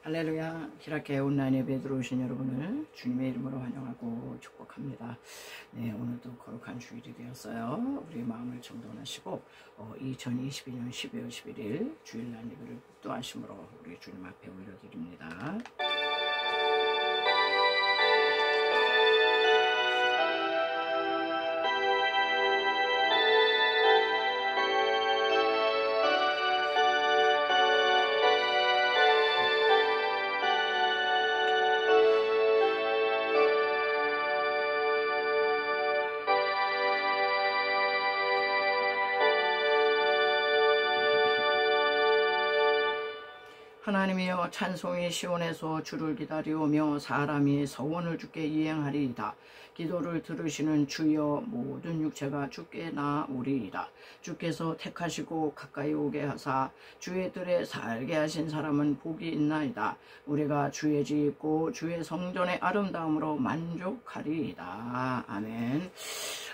할렐루야. 히라케 온라인 예배에 들어오신 여러분을 주님의 이름으로 환영하고 축복합니다. 네, 오늘도 거룩한 주일이 되었어요. 우리 마음을 정돈하시고 2022년 12월 11일 주일날 예배를 복도하심으로 우리 주님 앞에 올려드립니다. 하나님이여, 찬송이 시온에서 주를 기다리오며 사람이 서원을 주께 이행하리이다. 기도를 들으시는 주여, 모든 육체가 주께 나오리이다. 주께서 택하시고 가까이 오게 하사 주의 뜰에 살게 하신 사람은 복이 있나이다. 우리가 주의 집 있고 주의 성전의 아름다움으로 만족하리이다. 아멘.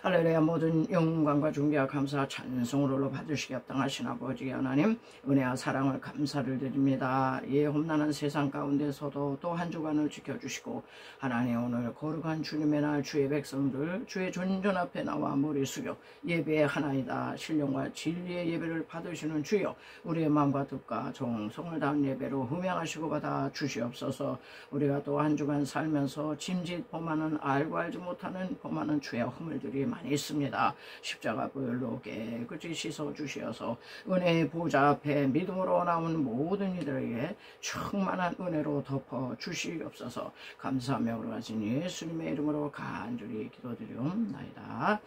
할렐루야. 모든 영광과 존귀와 감사 찬송으로 받으시기 합당하신 아버지 하나님, 은혜와 사랑을 감사를 드립니다. 예, 험난한 세상 가운데서도 또 한 주간을 지켜주시고, 하나님 오늘 거룩한 주님의 날 주의 백성들 주의 존전 앞에 나와 머리 숙여 예배의 하나이다 신령과 진리의 예배를 받으시는 주여, 우리의 마음과 뜻과 정성을 다한 예배로 흠양하시고 받아 주시옵소서. 우리가 또 한 주간 살면서 짐짓 범하는, 알고 알지 못하는 범하는 죄와 허물들이 많이 있습니다. 십자가 보혈로 깨끗이 씻어 주시어서 은혜의 보좌 앞에 믿음으로 나온 모든 이들에게 충만한 은혜로 덮어 주시옵소서. 감사하며 올라가신 예수님의 이름으로 간절히 기도드리옵나이다.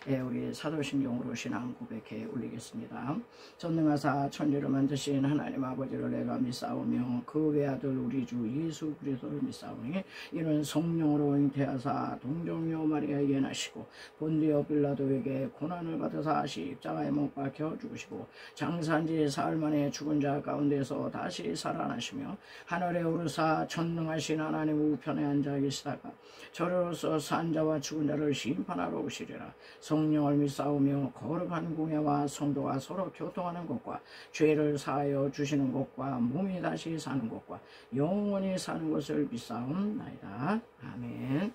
예, 우리 사도신경으로 신앙 고백해 올리겠습니다. 전능하사 천지를 만드신 하나님 아버지를 내가 믿사오며 그 외아들 우리 주 예수 그리스도를 믿사오니, 이는 성령으로 잉태하사 동정녀 마리아에게 나시고 본디오 빌라도에게 고난을 받으사 십자가에 못 박혀 죽으시고 장사한지 사흘 만에 죽은 자 가운데서 다시 살아나시며 하늘에 오르사 전능하신 하나님 우편에 앉아 계시다가 저로서 산 자와 죽은 자를 심판하러 오시리라. 성령을 믿사오며 거룩한 공예와 성도가 서로 교통하는 것과 죄를 사하여 주시는 것과 몸이 다시 사는 것과 영원히 사는 것을 믿사옵나이다. 아멘.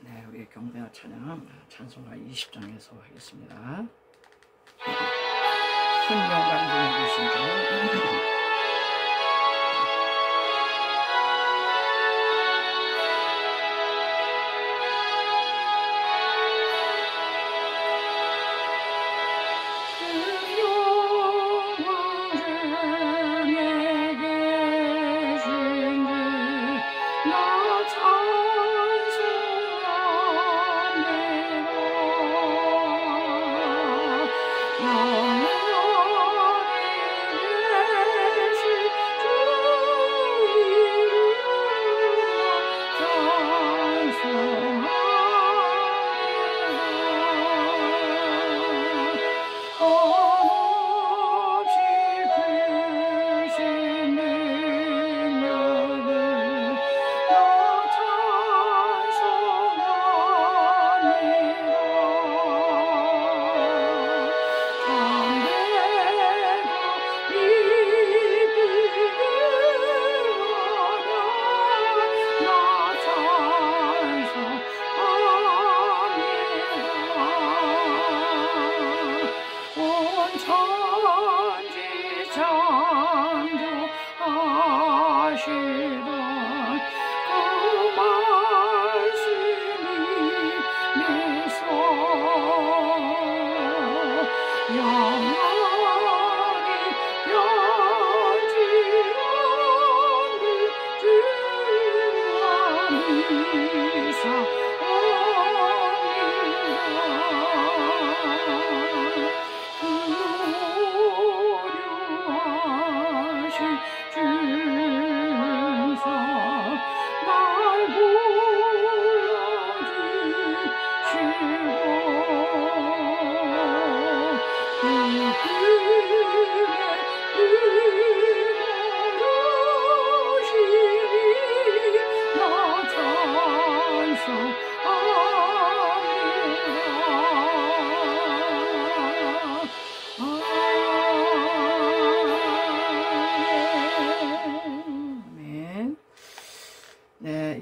네, 우리 경배와 찬양 찬송가 20장에서 하겠습니다. 큰 영광 중에 계신 주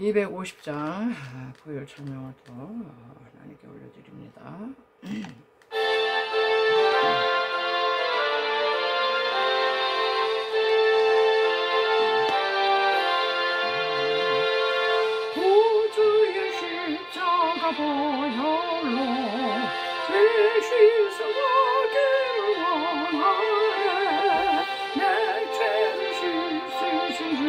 250장 보혈 천명을 더 하나님께 올려드립니다. 구주의 십자가 보혈로 죄 씻어가기를 원하네. 내 죄를 씻으신 주를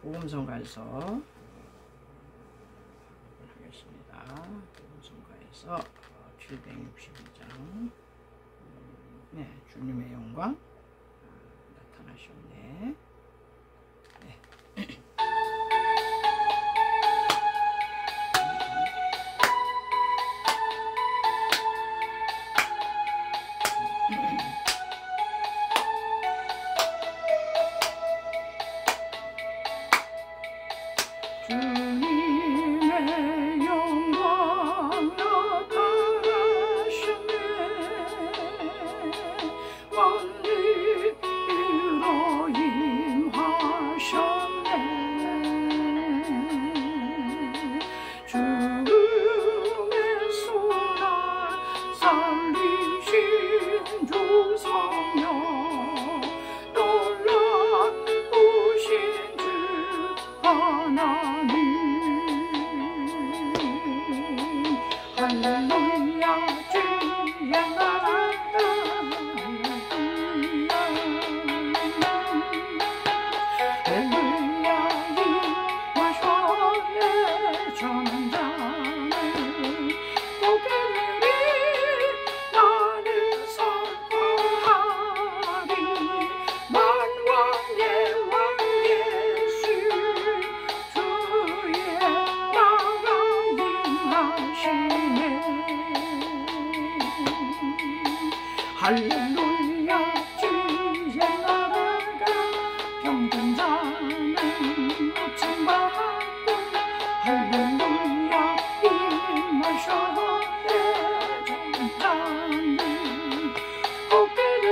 복음성가에서 하겠습니다. 복음성가에서 762장 네, 주님의 영광 나타나셨네. 네. 주님의 영광 나타나셨네. 원리로 임하셨네. 죽음의 손을 살리신 주 성령 놀라우신 주 하나님. 할렐루야 주의 나라다. 할렐루야 임하셨네. 전한 자는 고개를 나는 선포하리. 만왕의 왕 예수 주의 나라 임하시네. 할렐루야 주의 나라가 병든 자는 고침받고. 할렐루야 임하셨네. 전한 자는 고개를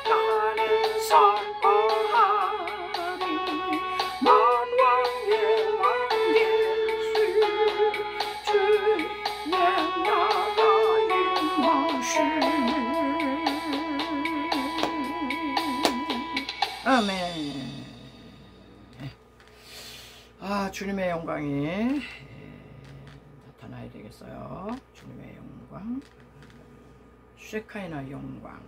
나는 선포하리. 만왕의 왕 예수 주 주님의 영광이 나타나야 되겠어요. 주님의 영광, 쉐카이나 영광.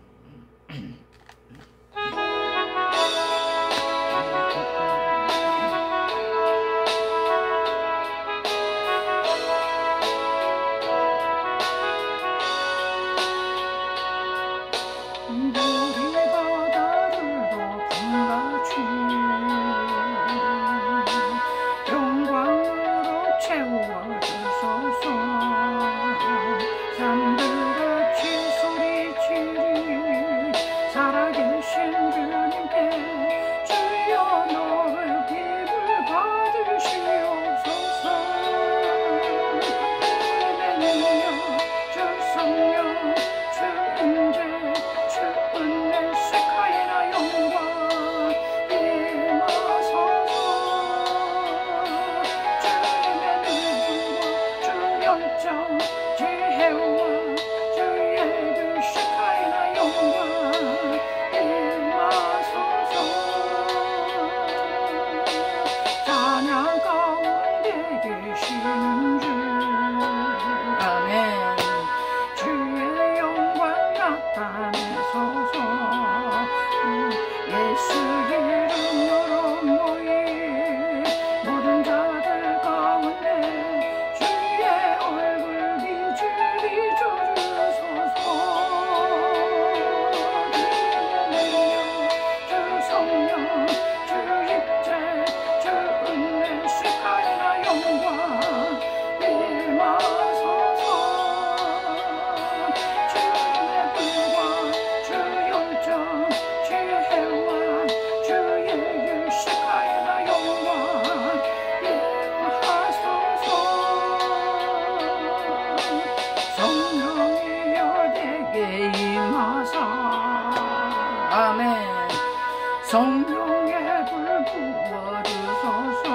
성령의 불 부어주소서.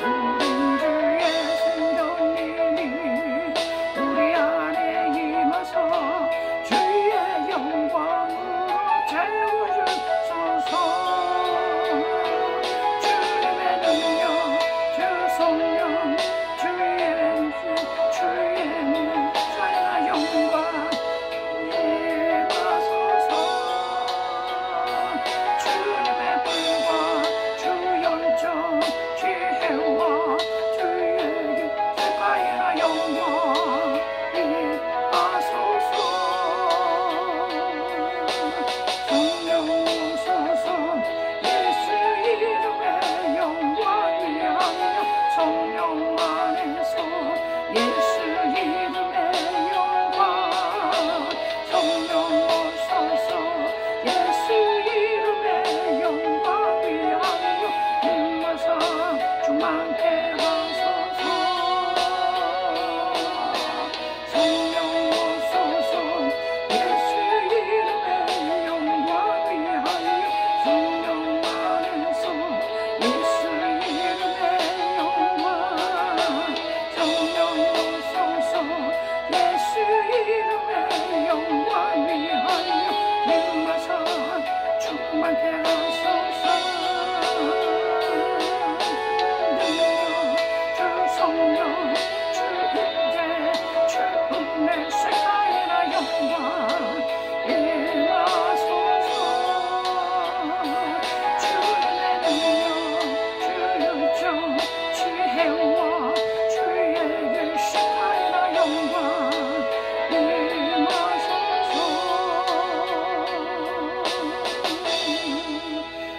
우린 주의 생존님이 우리 안에 임하서 주의 영광으로 채워주소서. 주님의 능력, 주 성령, 주의 사랑과 영광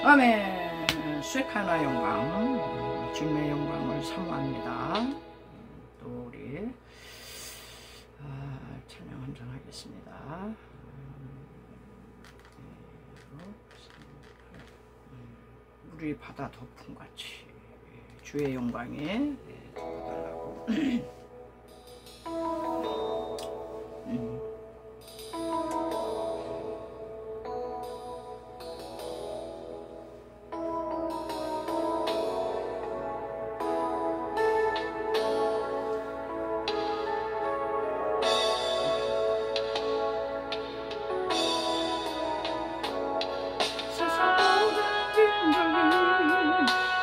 아멘. 쉐카나 영광, 주님의 영광을 사모합니다. 또 우리 찬양 한번 하겠습니다. 우리 바다 덮음같이 주의 영광에 덮어달라고.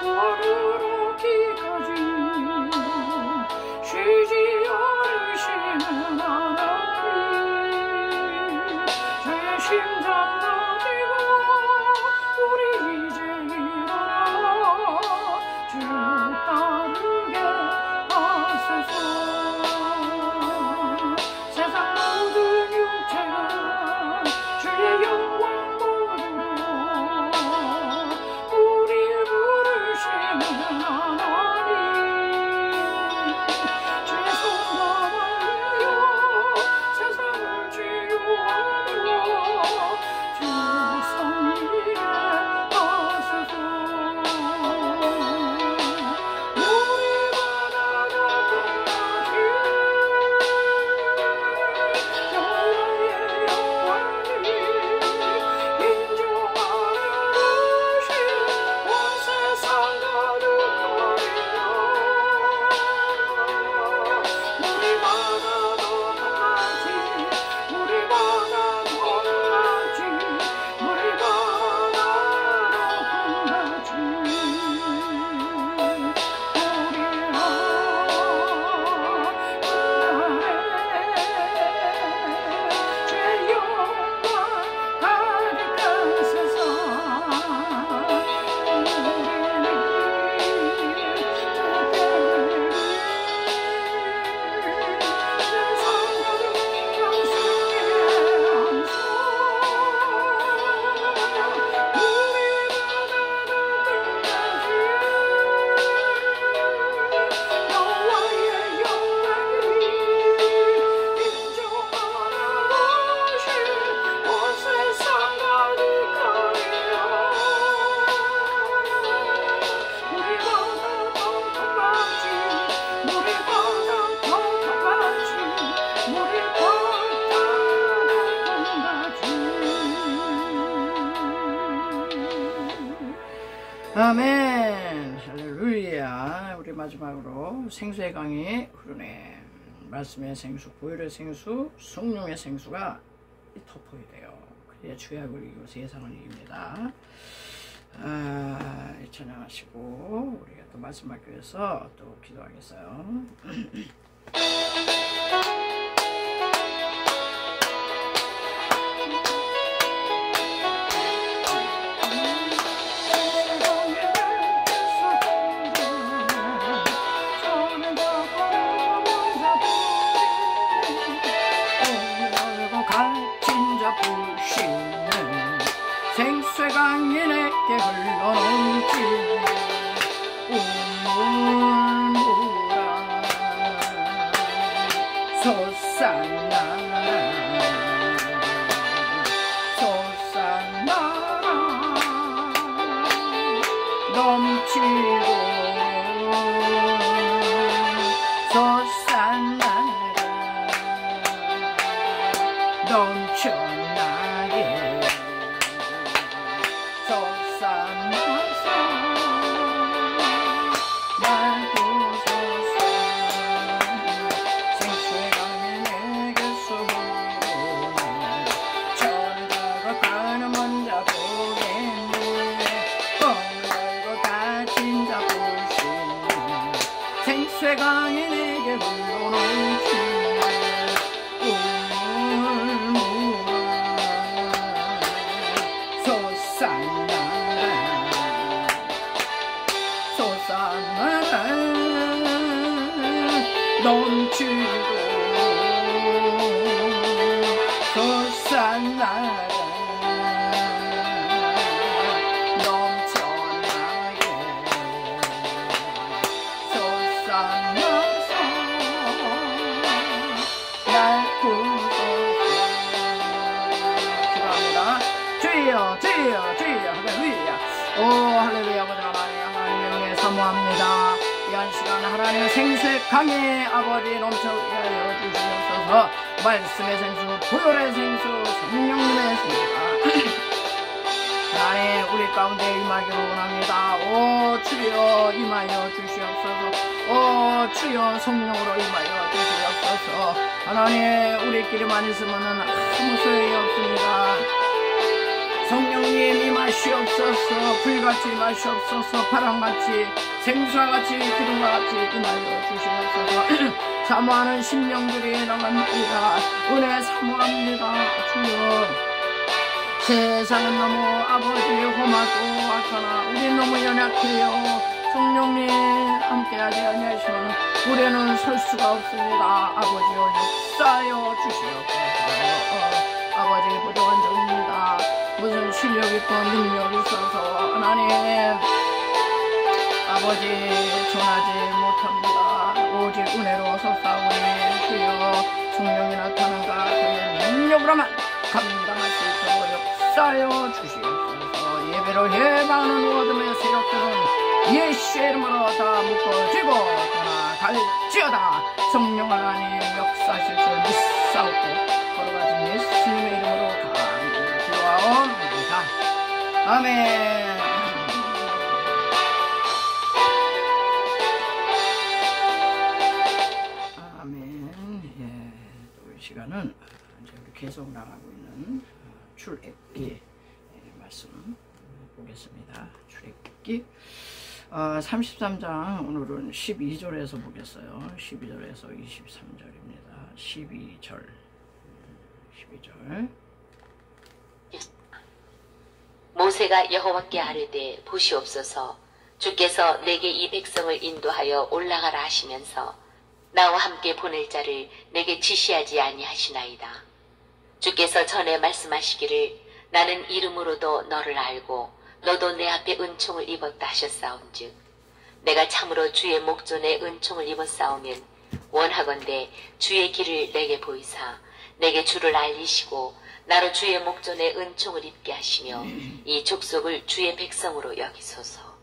우르르 따르게 하소서. 세상 모든 육체가 주의 영광 보도록 우리를 부르시는 하나님, 주의 손과 말려 세상을 치유하며 주 섭리게 하소서. 우리 바다가 끝나기 여호와의 영광이 인정하는 것이 온 세상 가득하리라. 우리 바다가 끝나지, 우리 바다가 끝나지, 우리 바다가 끝나지. 주의 영광 가득한 세상 우리는 아멘. 할렐루야. 우리 마지막으로 생수의 강이 흐르네. 말씀의 생수, 보혈의 생수, 성령의 생수가 덮어야 돼요. 그래야 죄악을 이기고 세상을 이깁니다. 찬양하시고 우리가 또 말씀하기 위해서 또 기도하겠어요. 생수의 강이 내게 흘러넘치 우물물아 솟아나라 솟아나라 넘치고 솟아나라 넘쳐나게 솟아나서 날 부소서. 생수의 강이 내게서 흐르네. 천다가 가는 먼저 보겠네. 뻥을 걸고 다친 자 보시네. 생수의 강이 내게 흘러넘치네. 넘치고 솟아나라 넘쳐나게 솟아나서 날 구소서. 기도합니다. 주여 주여 주여 할렐루야. 오 할렐루야. 아버지 하나님 영에 사모합니다. 귀한 시간 하나님의 생수의 강에 아버지 넘쳐 하여 주시옵소서. 말씀의 생수, 보혈의 생수, 성령님의 생수가 하나님 우리 가운데 임하기를 원합니다. 오 주여 임하여 주시옵소서. 오 주여 성령으로 임하여 주시옵소서. 하나님 우리끼리만 있으면은 아무 소용이 없습니다. 성령님 임하시옵소서. 불같이 임하시옵소서. 바람같이 생수와 같이 기름과 같이 임하여 주시옵소서. 사모하는 심령들이 나갑니다. 은혜 사모합니다. 주여 세상은 너무 아버지 험하고 악하나 우린 너무 연약해요. 성령님 함께하지 아니하시면 우리는 설 수가 없습니다. 아버지여 역사하여 주시옵소서. 아버지 부족한 종입니다. 무슨 실력 있고 능력 있어서 하나님 아버지 전하지 못합니다. 오직 은혜로 섭사오니 주여 성령이 나타난가 그의 능력으로만 감당할 수 있도록 역사하여 주시옵소서. 예배로 해방하는 어둠의 세력들은 예수의 이름으로 다 묶어지고 떠나갈지어다. 성령 하나님 역사하실 줄 믿사옵고 걸어가신 예수님의 이름으로 기도하옵니다. 아멘. 시간은 이제 우리 계속 나가고 있는 출애굽기 말씀 보겠습니다. 출애굽기 33장 오늘은 12절에서 보겠어요. 12절에서 23절입니다. 12절 모세가 여호와께 아뢰되 보시옵소서 주께서 내게 이 백성을 인도하여 올라가라 하시면서 나와 함께 보낼 자를 내게 지시하지 아니하시나이다. 주께서 전에 말씀하시기를 나는 이름으로도 너를 알고 너도 내 앞에 은총을 입었다 하셨사온즉 내가 참으로 주의 목전에 은총을 입었사오면 원하건대 주의 길을 내게 보이사 내게 주를 알리시고 나로 주의 목전에 은총을 입게 하시며 이 족속을 주의 백성으로 여기소서.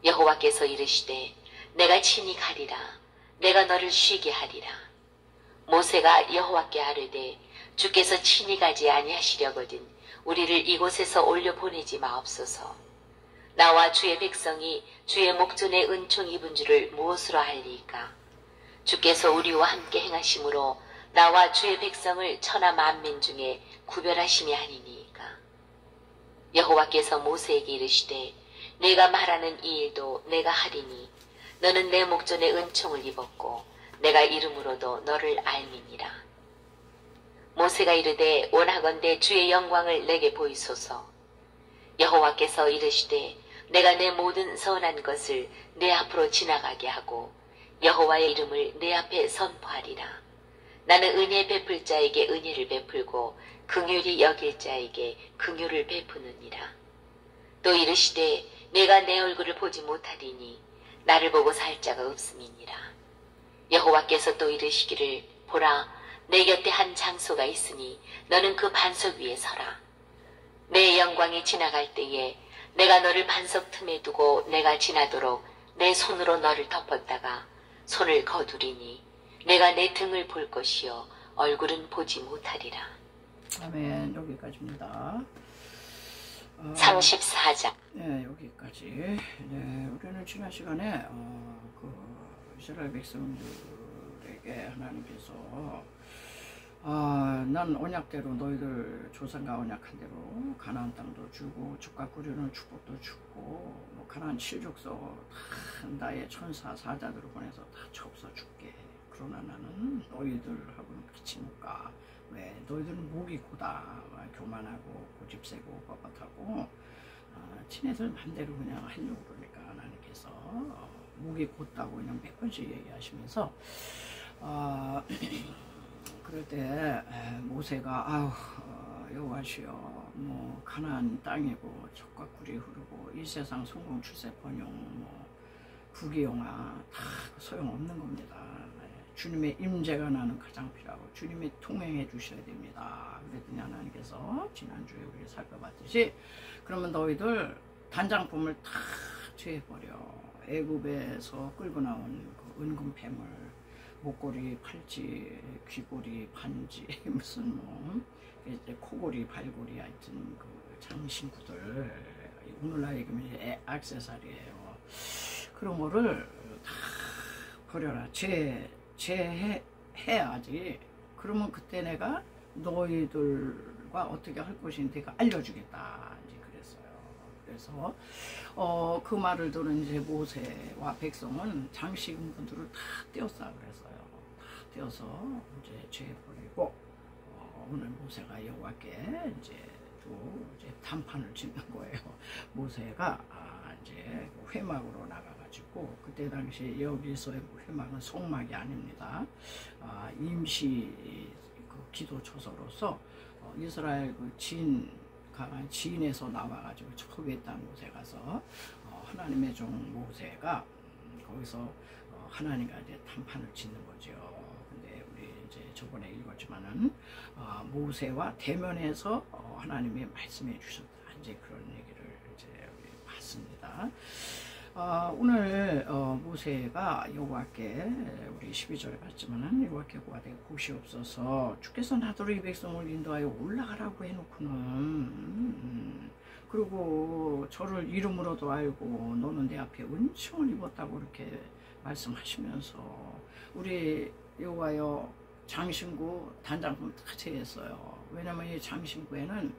여호와께서 이르시되 내가 친히 가리라. 내가 너를 쉬게 하리라. 모세가 여호와께 아뢰되 주께서 친히 가지 아니하시려거든 우리를 이곳에서 올려 보내지 마옵소서. 나와 주의 백성이 주의 목전에 은총 입은 줄을 무엇으로 알리까? 주께서 우리와 함께 행하심으로 나와 주의 백성을 천하 만민 중에 구별하심이 아니니까. 여호와께서 모세에게 이르시되 내가 말하는 이 일도 내가 하리니 너는 내 목전에 은총을 입었고 내가 이름으로도 너를 알미니라. 모세가 이르되 원하건대 주의 영광을 내게 보이소서. 여호와께서 이르시되 내가 내 모든 선한 것을 내 앞으로 지나가게 하고 여호와의 이름을 내 앞에 선포하리라. 나는 은혜 베풀 자에게 은혜를 베풀고 긍휼히 여길 자에게 긍휼을 베푸느니라. 또 이르시되 내가 내 얼굴을 보지 못하리니 나를 보고 살 자가 없음이니라. 여호와께서 또 이르시기를 보라 내 곁에 한 장소가 있으니 너는 그 반석 위에 서라. 내 영광이 지나갈 때에 내가 너를 반석 틈에 두고 내가 지나도록 내 손으로 너를 덮었다가 손을 거두리니 내가 내 등을 볼 것이요 얼굴은 보지 못하리라. 아멘. 여기까지입니다. 34장. 네, 여기까지. 네, 우리는 지난 시간에 그 이스라엘 백성들에게 하나님께서 난 언약대로 너희들 조상과 언약한 대로 가나안 땅도 주고 죽과 꿀이는 축복도 주고 뭐 가나안 7족속 다 나의 천사 사자들을 보내서 다 접서 줄게. 그러나 나는 너희들하고는 같이 못 가. 왜? 너희들은 목이 고다. 교만하고 고집세고 뻣뻣하고 친애들 맘대로 그냥 하려고 그러니까 하나님께서 목이 곧다고 그냥 몇 번씩 얘기하시면서 그럴 때 모세가 여호와시여 뭐 가나안 땅이고 젖과 꿀이 흐르고 이 세상 성공 출세 번영 뭐 부귀영화 다 소용없는 겁니다. 주님의 임재가 나는 가장 필요하고 주님이 통행해 주셔야 됩니다. 그랬더니 하나님께서 지난주에 우리 살펴봤듯이 그러면 너희들 단장품을 다 죄버려. 애굽에서 끌고 나온 그 은금 폐물 목걸이, 팔찌, 귀걸이, 반지 무슨 뭐 이제 코걸이, 발걸이 하여튼 그 장신구들 오늘날 얘기하면 액세서리예요. 그런 거를 다 버려라. 해야지. 그러면 그때 내가 너희들과 어떻게 할 것인지 내가 알려주겠다. 이제 그랬어요. 그래서 그 말을 들은 이제 모세와 백성은 장신구들을 다 떼었다 그랬어요. 다 떼어서 이제 죄 버리고 오늘 모세가 여호와께 이제 또 이제 단판을 짓는 거예요. 모세가 이제 회막으로 나가가지고, 그때 당시 여기서의 회막은 성막이 아닙니다. 임시 그 기도 처소로서 이스라엘 그 진에서 나와가지고 처구했다는 곳에 가서 하나님의 종 모세가 거기서 하나님과 이제 담판을 짓는 거죠. 근데 우리 이제 저번에 읽었지만은 모세와 대면해서 하나님이 말씀해 주셨다. 이제 그런 얘기를 이제 우리 봤습니다. 오늘 모세가 여호와께 우리 12절에 봤지만은 여호와께 고하되 보시옵소서 주께서 나더러 이 백성을 인도하여 올라가라고 해놓고는 그리고 저를 이름으로도 알고 너는 내 앞에 은총을 입었다고 이렇게 말씀하시면서 우리 여호와여 장신구 단장품 다 제했어요. 왜냐면 이 장신구에는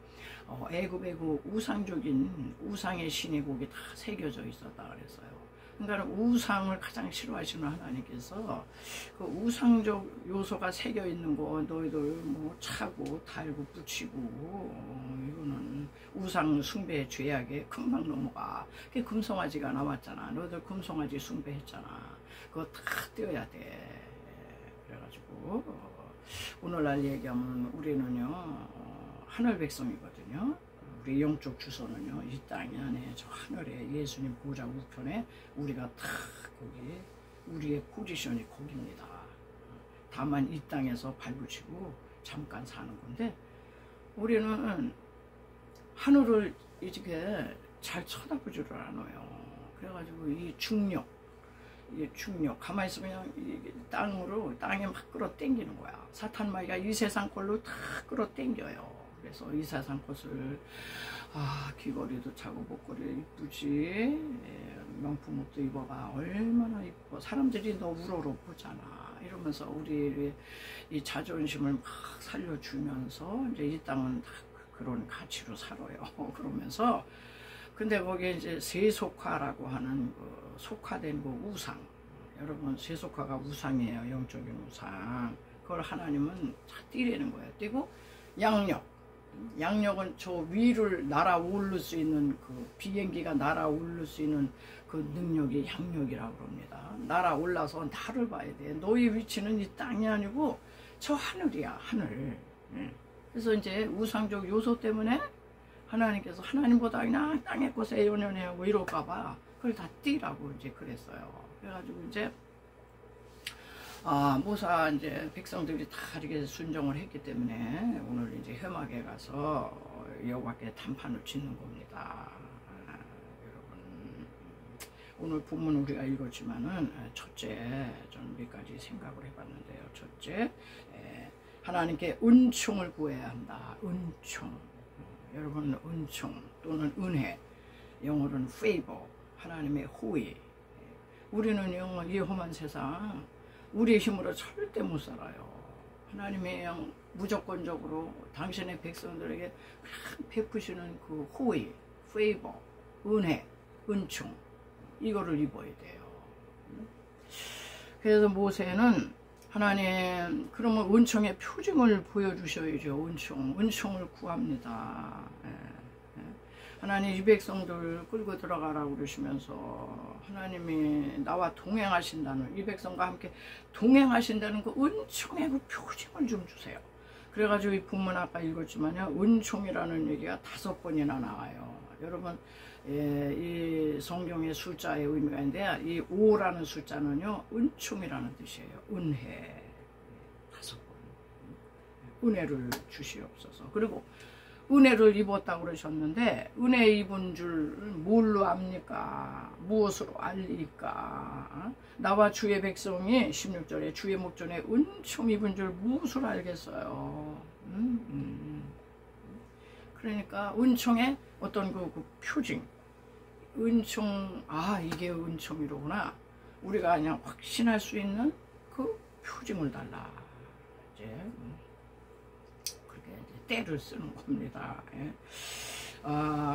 애굽의 그 우상적인 우상의 신의 곡이 다 새겨져 있었다 그랬어요. 그러니까 우상을 가장 싫어하시는 하나님께서 그 우상적 요소가 새겨 있는 거 너희들 뭐 차고 달고 붙이고 이거는 우상 숭배 죄악에 금방 넘어가. 그게 금송아지가 나왔잖아. 너희들 금송아지 숭배했잖아. 그거 다 떼어야 돼. 그래가지고 오늘날 얘기하면 우리는요 하늘 백성이거든요. 우리 영적 주소는요 이 땅 안에 저 하늘에 예수님 보좌 우편에 우리가 다 거기 우리의 포지션이 거기입니다. 다만 이 땅에서 발붙이고 잠깐 사는 건데 우리는 하늘을 이렇게 잘 쳐다보지를 않아요. 그래가지고 이 중력 가만히 있으면 땅에 막 끌어당기는 거야. 사탄 마귀가 이 세상 걸로 다 끌어당겨요. 그래서 이 세상 것을 귀걸이도 차고 목걸이 이쁘지, 명품 옷도 입어봐, 얼마나 이뻐, 사람들이 너 우러러보잖아 이러면서 우리 이 자존심을 막 살려주면서 이제 이 땅은 다 그런 가치로 살아요. 그러면서 근데 거기에 이제 세속화라고 하는 그 속화된 그 우상, 여러분 세속화가 우상이에요. 영적인 우상. 그걸 하나님은 다 띠래는 거예요. 띠고 양력은 저 위를 날아오를 수 있는 그 비행기가 날아오를 수 있는 그 능력이 양력이라고 합니다. 날아올라서 나를 봐야 돼. 너의 위치는 이 땅이 아니고 저 하늘이야, 하늘. 그래서 이제 우상적 요소 때문에 하나님께서 하나님보다 그냥 땅의 것에 연연해하고 이럴까봐 그걸 다 띠라고 이제 그랬어요. 그래가지고 이제 모사 이제 백성들이 다 이렇게 순종을 했기 때문에 오늘 이제 회막에 가서 여호와께 단판을 짓는 겁니다. 여러분 오늘 본문 우리가 읽었지만은 첫째 저는 몇 가지 생각을 해봤는데요. 첫째 하나님께 은총을 구해야 한다. 은총. 여러분 은총 또는 은혜, 영어로는 favor, 하나님의 호의. 우리는 이 험한 세상 우리의 힘으로 절대 못 살아요. 하나님의 무조건적으로 당신의 백성들에게 베푸시는 그 호의, favor, 은혜, 은총 이거를 입어야 돼요. 그래서 모세는 하나님 그러면 은총의 표징을 보여주셔야죠. 은총을 구합니다. 하나님 이 백성들 끌고 들어가라고 그러시면서 하나님이 나와 동행하신다는 이 백성과 함께 동행하신다는 그 은총의 그 표징을 좀 주세요. 그래가지고 이 본문 아까 읽었지만요 은총이라는 얘기가 5번이나 나와요. 여러분 이 성경의 숫자의 의미가 있는데 이 5라는 숫자는요 은총이라는 뜻이에요. 은혜 5번 은혜를 주시옵소서. 그리고 은혜를 입었다고 그러셨는데 은혜 입은 줄 뭘로 압니까? 무엇으로 알리까? 나와 주의 백성이 16절에 주의 목전에 은총 입은 줄 무엇으로 알겠어요? 그러니까 은총의 어떤 그 표징, 은총, 이게 은총이로구나. 우리가 그냥 확신할 수 있는 그 표징을 달라. 이제 그렇게 이제 때를 쓰는 겁니다. 예.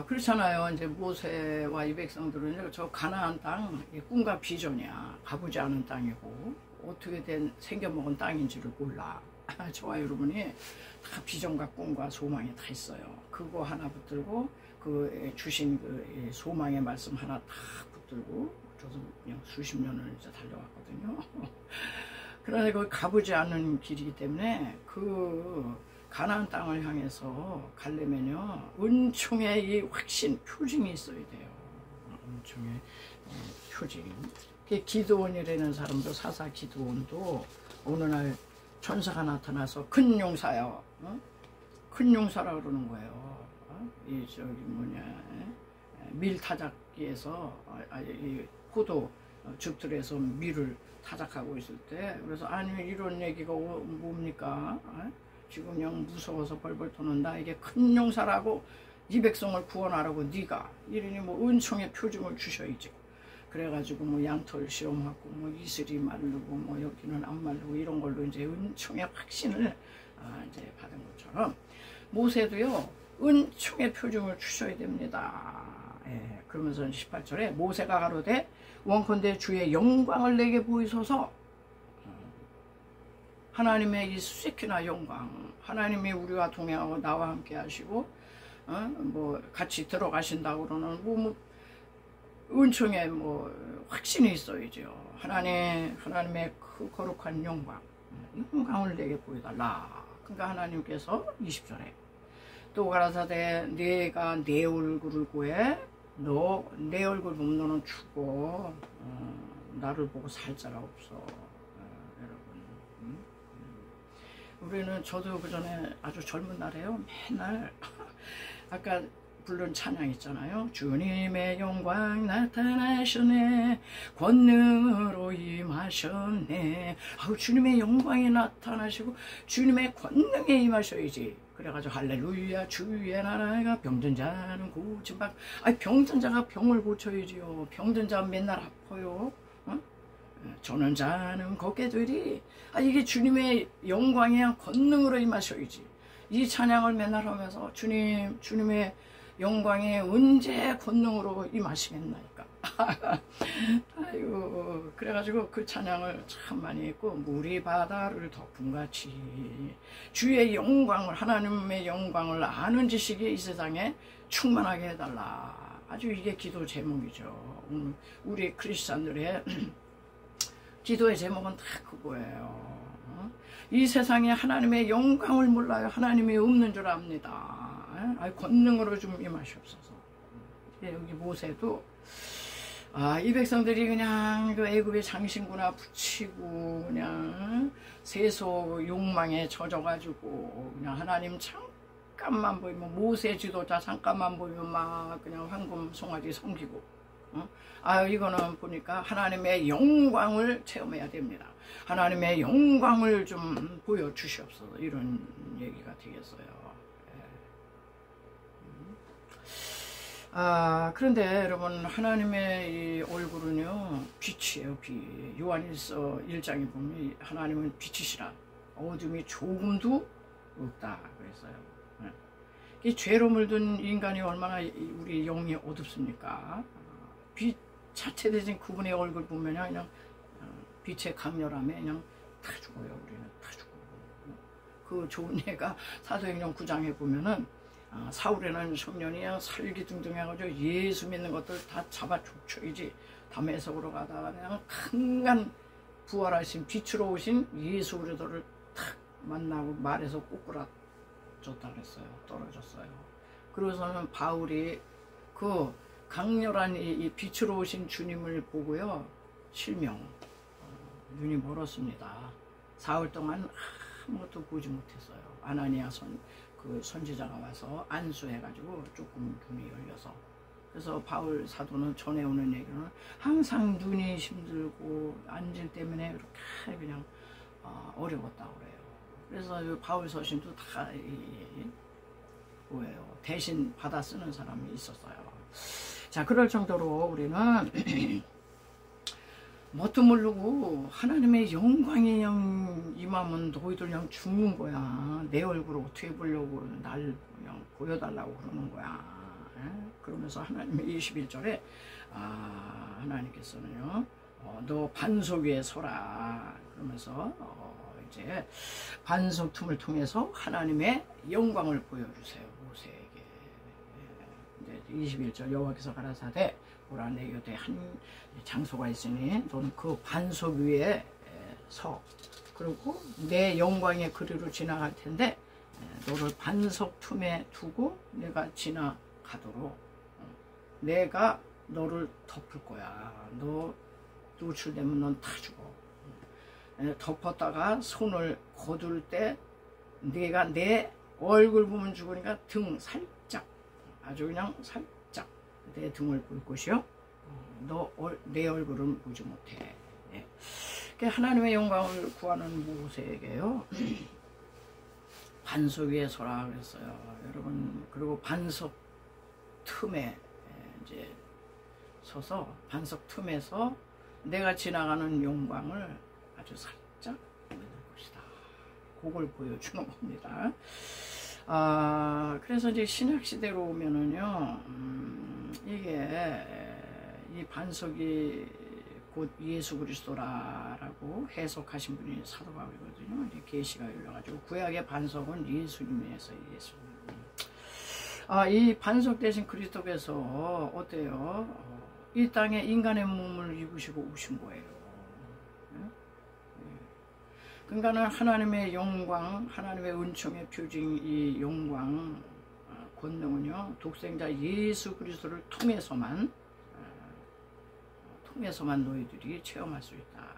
그렇잖아요. 이제 모세와 이 백성들은 저 가나안 땅, 꿈과 비전이야. 가보지 않은 땅이고 어떻게 생겨먹은 땅인지를 몰라. 저와 여러분이 다 비전과 꿈과 소망이 다 있어요. 그거 하나 붙들고 그 주신 그 소망의 말씀 하나 딱 붙들고 저도 그냥 수십 년을 이제 달려왔거든요. 그러나 그 가보지 않는 길이기 때문에 그 가나안 땅을 향해서 가려면요 은총의 이 확신 표징이 있어야 돼요. 은총의 표징. 기드온이라는 사람도 사사 기드온도 어느 날 천사가 나타나서 큰 용사요. 큰 용사라 그러는 거예요. 이 저기 뭐냐 밀타작기에서 이 포도 즙들에서 밀을 타작하고 있을 때 그래서 아니 이런 얘기가 뭡니까? 지금 그냥 무서워서 벌벌 토는 나에게 큰 용사라고 이 백성을 구원하라고 네가 이러니 뭐 은총의 표징을 주셔야지. 그래가지고 뭐 양털 시험하고 뭐 이슬이 마르고 뭐 여기는 안 마르고 이런 걸로 이제 은총의 확신을 이제 받은 것처럼 모세도요 은총의 표징을 주셔야 됩니다. 예, 그러면서 18절에 모세가 가로되 원컨대 주의 영광을 내게 보이소서. 하나님의 이 수세키나 영광, 하나님이 우리와 동행하고 나와 함께 하시고 뭐 같이 들어가신다고 그러는 뭐 은총의 뭐 확신이 있어야죠. 하나님의 그 거룩한 영광을 내게 보여달라. 그러니까 하나님께서 20절에 또 가라사대 내가 내 얼굴을 구해 너 내 얼굴 보면 너는 죽어. 나를 보고 살 자가 없어. 여러분 우리는 저도 그 전에 아주 젊은 날에요 맨날 아까 부른 찬양 있잖아요. 주님의 영광 나타나셨네 권능으로 임하셨네. 아우 주님의 영광이 나타나시고 주님의 권능에 임하셔야지. 그래가지고 할렐루야 주의 나라가 병든 자는 고침받. 아니 병든 자가 병을 고쳐야지요. 병든 자는 맨날 아파요. 저는 자는 걷게 되리. 이게 주님의 영광이야 권능으로 임하셔야지. 이 찬양을 맨날 하면서 주님의 영광이 언제 권능으로 임하시겠나이까. 아이고 그래가지고 그 찬양을 참 많이 했고 물이 바다를 덮음같이 주의 영광을 하나님의 영광을 아는 지식이 이 세상에 충만하게 해달라. 아주 이게 기도 제목이죠. 우리 크리스찬들의 기도의 제목은 다 그거예요. 이 세상에 하나님의 영광을 몰라요. 하나님이 없는 줄 압니다. 권능으로 좀 임하시옵소서. 여기 모세도 이 백성들이 그냥 그 애굽의 장신구나 붙이고 그냥 세속 욕망에 젖어가지고 그냥 하나님 잠깐만 보이면 모세 지도자 잠깐만 보이면 막 그냥 황금 송아지 섬기고 이거는 보니까 하나님의 영광을 체험해야 됩니다. 하나님의 영광을 좀 보여주시옵소서. 이런 얘기가 되겠어요. 그런데 여러분 하나님의 이 얼굴은요 빛이에요. 빛. 요한일서 1장에 보면 하나님은 빛이시라 어둠이 조금도 없다 그랬어요. 이 죄로 물든 인간이 얼마나 우리 영이 어둡습니까? 빛 자체 되신 그분의 얼굴 보면 그냥 빛의 강렬함에 그냥 다 죽어요. 우리는 다 죽고. 그 좋은 예가 사도행전 9장에 보면은 사울에는 청년이 그냥 살기둥둥 해가지고 예수 믿는 것들 다 잡아 족쳐이지 담에석으로 가다가 그냥 강간 부활하신 빛으로 오신 예수 그리스도를 탁 만나고 말에서 꼬꾸라졌다 그랬어요. 떨어졌어요. 그래서는 바울이 그 강렬한 이 빛으로 오신 주님을 보고요 실명 눈이 멀었습니다. 사흘 동안 아무것도 보지 못했어요. 아나니아 그 선지자가 와서 안수해가지고 조금 눈이 열려서. 그래서 바울 사도는 전해오는 얘기는 항상 눈이 힘들고 안질 때문에 그렇게 그냥 어려웠다고 그래요. 그래서 바울 서신도 다 뭐예요 대신 받아 쓰는 사람이 있었어요. 자 그럴 정도로 우리는 뭣도 모르고 하나님의 영광이 그냥 임하면 너희들 그냥 죽는 거야. 내 얼굴을 어떻게 보려고 날 그냥 보여달라고 그러는 거야. 그러면서 하나님의 21절에 하나님께서는요 너 반석 위에 서라 그러면서 이제 반석 틈을 통해서 하나님의 영광을 보여주세요 모세에게. 21절 여호와께서 가라사대 보라 내 곁에 한 장소가 있으니 너는 그 반석 위에 서 그리고 내 영광의 그리로 지나갈 텐데 너를 반석 틈에 두고 내가 지나가도록 내가 너를 덮을 거야. 너 노출되면 넌 다 죽어. 덮었다가 손을 거둘 때 내가 내 얼굴 보면 죽으니까 등 살짝 아주 그냥 살짝 내 등을 볼 것이요. 너 내 얼굴은 보지 못해. 하나님의 영광을 구하는 모세에게요. 반석 위에 서라 그랬어요. 여러분 그리고 반석 틈에 이제 서서 반석 틈에서 내가 지나가는 영광을 아주 살짝 보여줄 것이다. 그걸 보여주는 겁니다. 그래서 이제 신약시대로 오면은요, 이게 이 반석이 곧 예수 그리스도라고 해석하신 분이 사도 바울이거든요. 이제 계시가 열려가지고 구약의 반석은 예수님에서 예수님. 이 반석 대신 그리스도께서 어때요? 이 땅에 인간의 몸을 입으시고 오신 거예요. 그러니까는 하나님의 영광, 하나님의 은총의 표징, 이 영광, 권능은요, 독생자 예수 그리스도를 통해서만 너희들이 체험할 수 있다.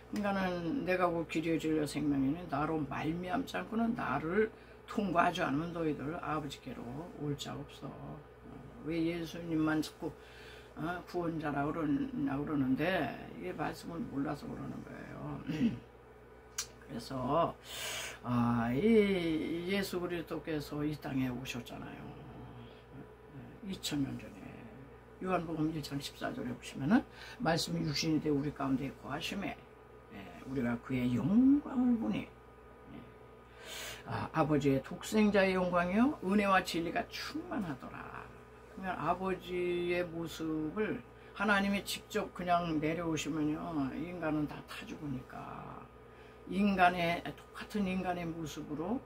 그러니까는 내가 곧 길이요 진리요 생명이니 나로 말미암지 않고는 나를 통과하지 않으면 너희들 아버지께로 올 자 없어. 왜 예수님만 자꾸 구원자라고 그러는데 이 말씀을 몰라서 그러는 거예요. 그래서 이 예수 그리스도께서 이 땅에 오셨잖아요. 2000년 전에 요한복음 1장 14절에 보시면은 말씀이 육신이 되어 우리 가운데 거하심에 우리가 그의 영광을 보니 아버지의 독생자의 영광이요 은혜와 진리가 충만하더라. 그러니까 아버지의 모습을 하나님이 직접 그냥 내려오시면요 인간은 다 타죽으니까 인간의 똑같은 인간의 모습으로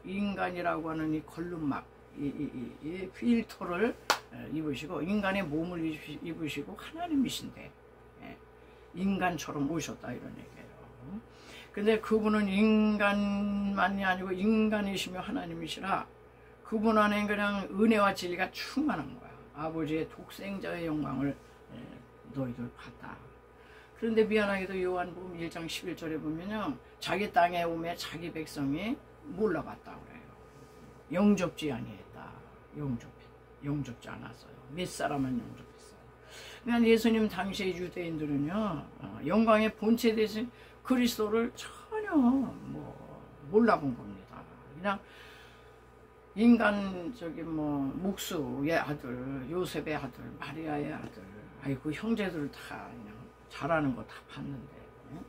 인간이라고 하는 이 걸름막 이 필터를 입으시고 인간의 몸을 입으시고 하나님이신데 인간처럼 오셨다 이런 얘기예요. 근데 그분은 인간만이 아니고 인간이시며 하나님이시라 그분 안에 그냥 은혜와 진리가 충만한 거야. 아버지의 독생자의 영광을 너희들 봤다. 그런데 미안하게도 요한복음 1장 11절에 보면요 자기 땅에 오매 자기 백성이 몰라봤다 그래요. 영접지 아니했다. 영접지 않았어요. 몇 사람은 영접했어요. 그러니까 예수님 당시의 유대인들은요 영광의 본체 대신 그리스도를 전혀 몰라본 겁니다. 그냥 인간 목수의 아들, 요셉의 아들, 마리아의 아들, 그 형제들 다 그냥 잘하는 거 다 봤는데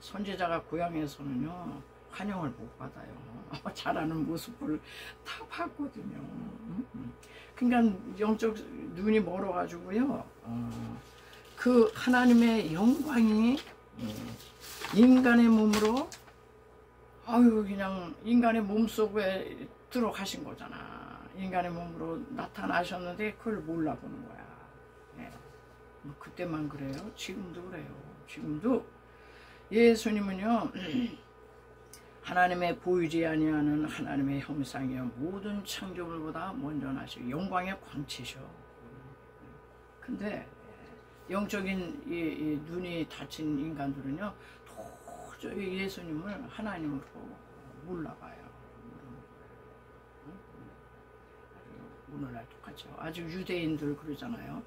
선지자가 고향에서는요 환영을 못 받아요. 잘하는 모습을 다 봤거든요. 그러니까 영적 눈이 멀어가지고요. 그 하나님의 영광이 인간의 몸으로 그냥 인간의 몸속에 들어가신 거잖아. 인간의 몸으로 나타나셨는데 그걸 몰라보는 거야. 그때만 그래요. 지금도 그래요. 지금도 예수님은요 하나님의 보이지 아니하는 하나님의 형상이요 모든 창조물보다 먼저 나시고 영광의 광채셔. 근데 영적인 이 눈이 닫힌 인간들은요 도저히 예수님을 하나님으로 몰라봐요. 오늘날 똑같죠. 아주 유대인들 그러잖아요.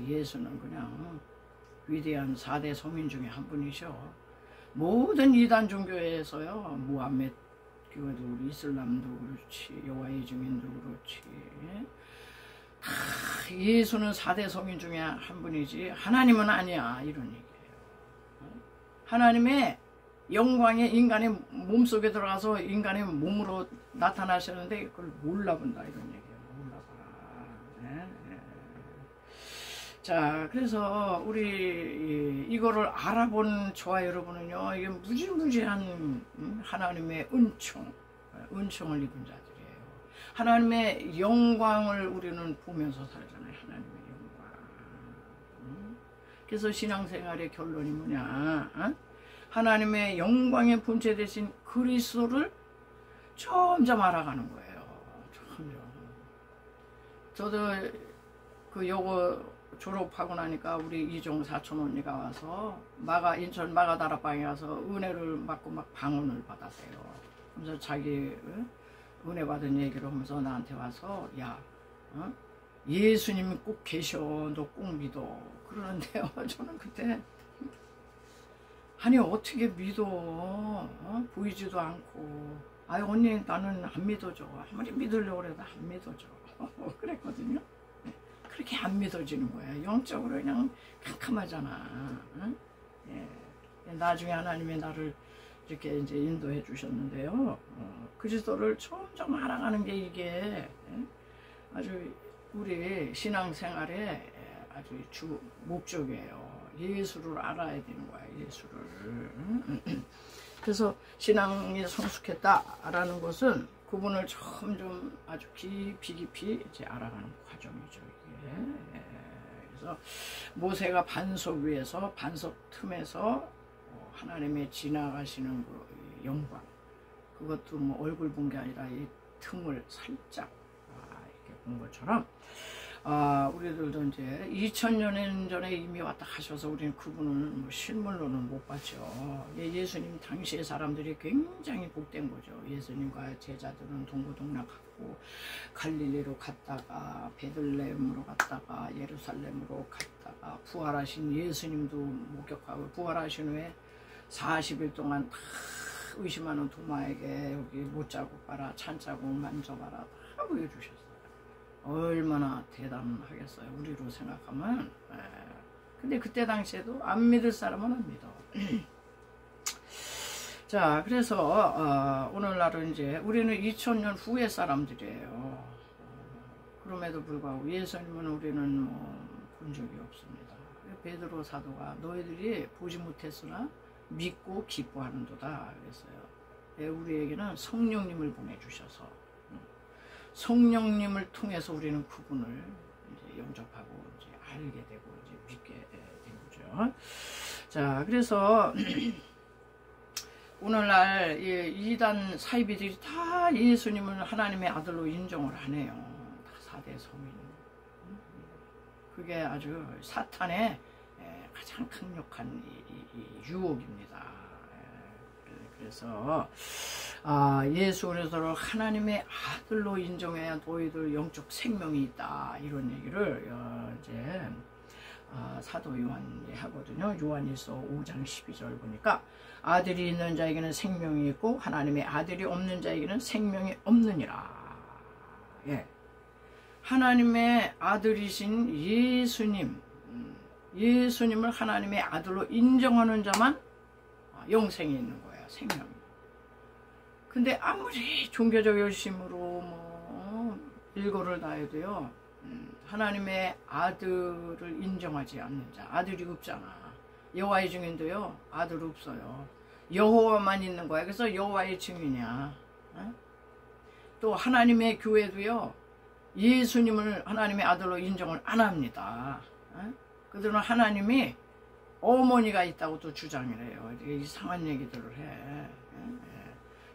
예수는 그냥 위대한 4대 성인 중에 한 분이셔. 모든 이단 종교에서요 무함메드 교회도 이슬람도 그렇지 여호와의 증인도 그렇지 다 예수는 4대 성인 중에 한 분이지 하나님은 아니야 이런 얘기예요. 하나님의 영광의 인간의 몸속에 들어가서 인간의 몸으로 나타나셨는데 그걸 몰라본다 이런 얘기예요. 몰라봐. 자, 그래서 우리 이거를 알아본 저와 여러분은요 이게 무지무지한 하나님의 은총을 입은 자들이에요. 하나님의 영광을 우리는 보면서 살잖아요. 하나님의 영광. 그래서 신앙생활의 결론이 뭐냐? 하나님의 영광의 본체 되신 그리스도를 점점 알아가는 거예요. 점점. 저도 그 요거 졸업하고 나니까 우리 이종 사촌 언니가 와서 인천 마가다락방에 가서 은혜를 받고 막 방언을 받았대요. 그래서 자기 은혜 받은 얘기를 하면서 나한테 와서 야, 예수님이 꼭 계셔. 너 꼭 믿어. 그러는데요. 저는 그때 아니 어떻게 믿어? 보이지도 않고. 아유 언니 나는 안 믿어져. 아무리 믿으려고 해도 안 믿어져. 그랬거든요. 그렇게 안 믿어지는 거야. 영적으로 그냥 캄캄하잖아. 예. 나중에 하나님이 나를 이렇게 이제 인도해 주셨는데요. 그리스도를 점점 알아가는 게 이게 아주 우리 신앙생활의 아주 주 목적이에요. 예수를 알아야 되는 거야. 예수를. 그래서 신앙이 성숙했다라는 것은 그분을 점점 아주 깊이 이제 알아가는 과정이죠. 이게. 그래서 모세가 반석 위에서 반석 틈에서 하나님의 지나가시는 그 영광, 그것도 뭐 얼굴 본 게 아니라 이 틈을 살짝 이렇게 본 것처럼 우리들도 이제 2000년 전에 이미 왔다 가셔서 우리는 그분을 뭐 실물로는 못 봤죠. 예수님 당시의 사람들이 굉장히 복된 거죠. 예수님과 제자들은 동고동락하고 갈릴리로 갔다가 베들레헴으로 갔다가 예루살렘으로 갔다가 부활하신 예수님도 목격하고 부활하신 후에 40일 동안 다 의심하는 도마에게 여기 못자국 봐라 찬자국 만져봐라 다 보여주셨어요. 얼마나 대단하겠어요. 우리로 생각하면. 근데 그때 당시에도 안 믿을 사람은 안 믿어. 자, 그래서 오늘날은 이제 우리는 2000년 후의 사람들이에요. 그럼에도 불구하고 예수님은 우리는 뭐 본 적이 없습니다. 베드로 사도가 너희들이 보지 못했으나 믿고 기뻐하는도다 그랬어요. 우리에게는 성령님을 보내주셔서 성령님을 통해서 우리는 그분을 이제 영접하고 이제 알게 되고 이제 믿게 된 거죠. 자, 그래서 오늘날 이단 사이비들이 다 예수님을 하나님의 아들로 인정을 하네요. 다 4대 성인. 그게 아주 사탄의 가장 강력한 유혹입니다. 그래서 예수 그리스도를 하나님의 아들로 인정해야 너희들 영적 생명이 있다 이런 얘기를 이제 사도 요한이 하거든요. 요한일서 5장 12절 보니까 아들이 있는 자에게는 생명이 있고 하나님의 아들이 없는 자에게는 생명이 없느니라. 예. 하나님의 아들이신 예수님을 하나님의 아들로 인정하는 자만 영생이 있는 거예요. 생명이. 근데 아무리 종교적 열심으로 뭐 일거를 다 해도요 하나님의 아들을 인정하지 않는 자, 아들이 없잖아. 여호와의 증인도요 아들 없어요. 여호와만 있는 거야. 그래서 여호와의 증인이야. 또 하나님의 교회도요 예수님을 하나님의 아들로 인정을 안 합니다. 그들은 하나님이 어머니가 있다고 또 주장을 해요. 이상한 얘기들을 해.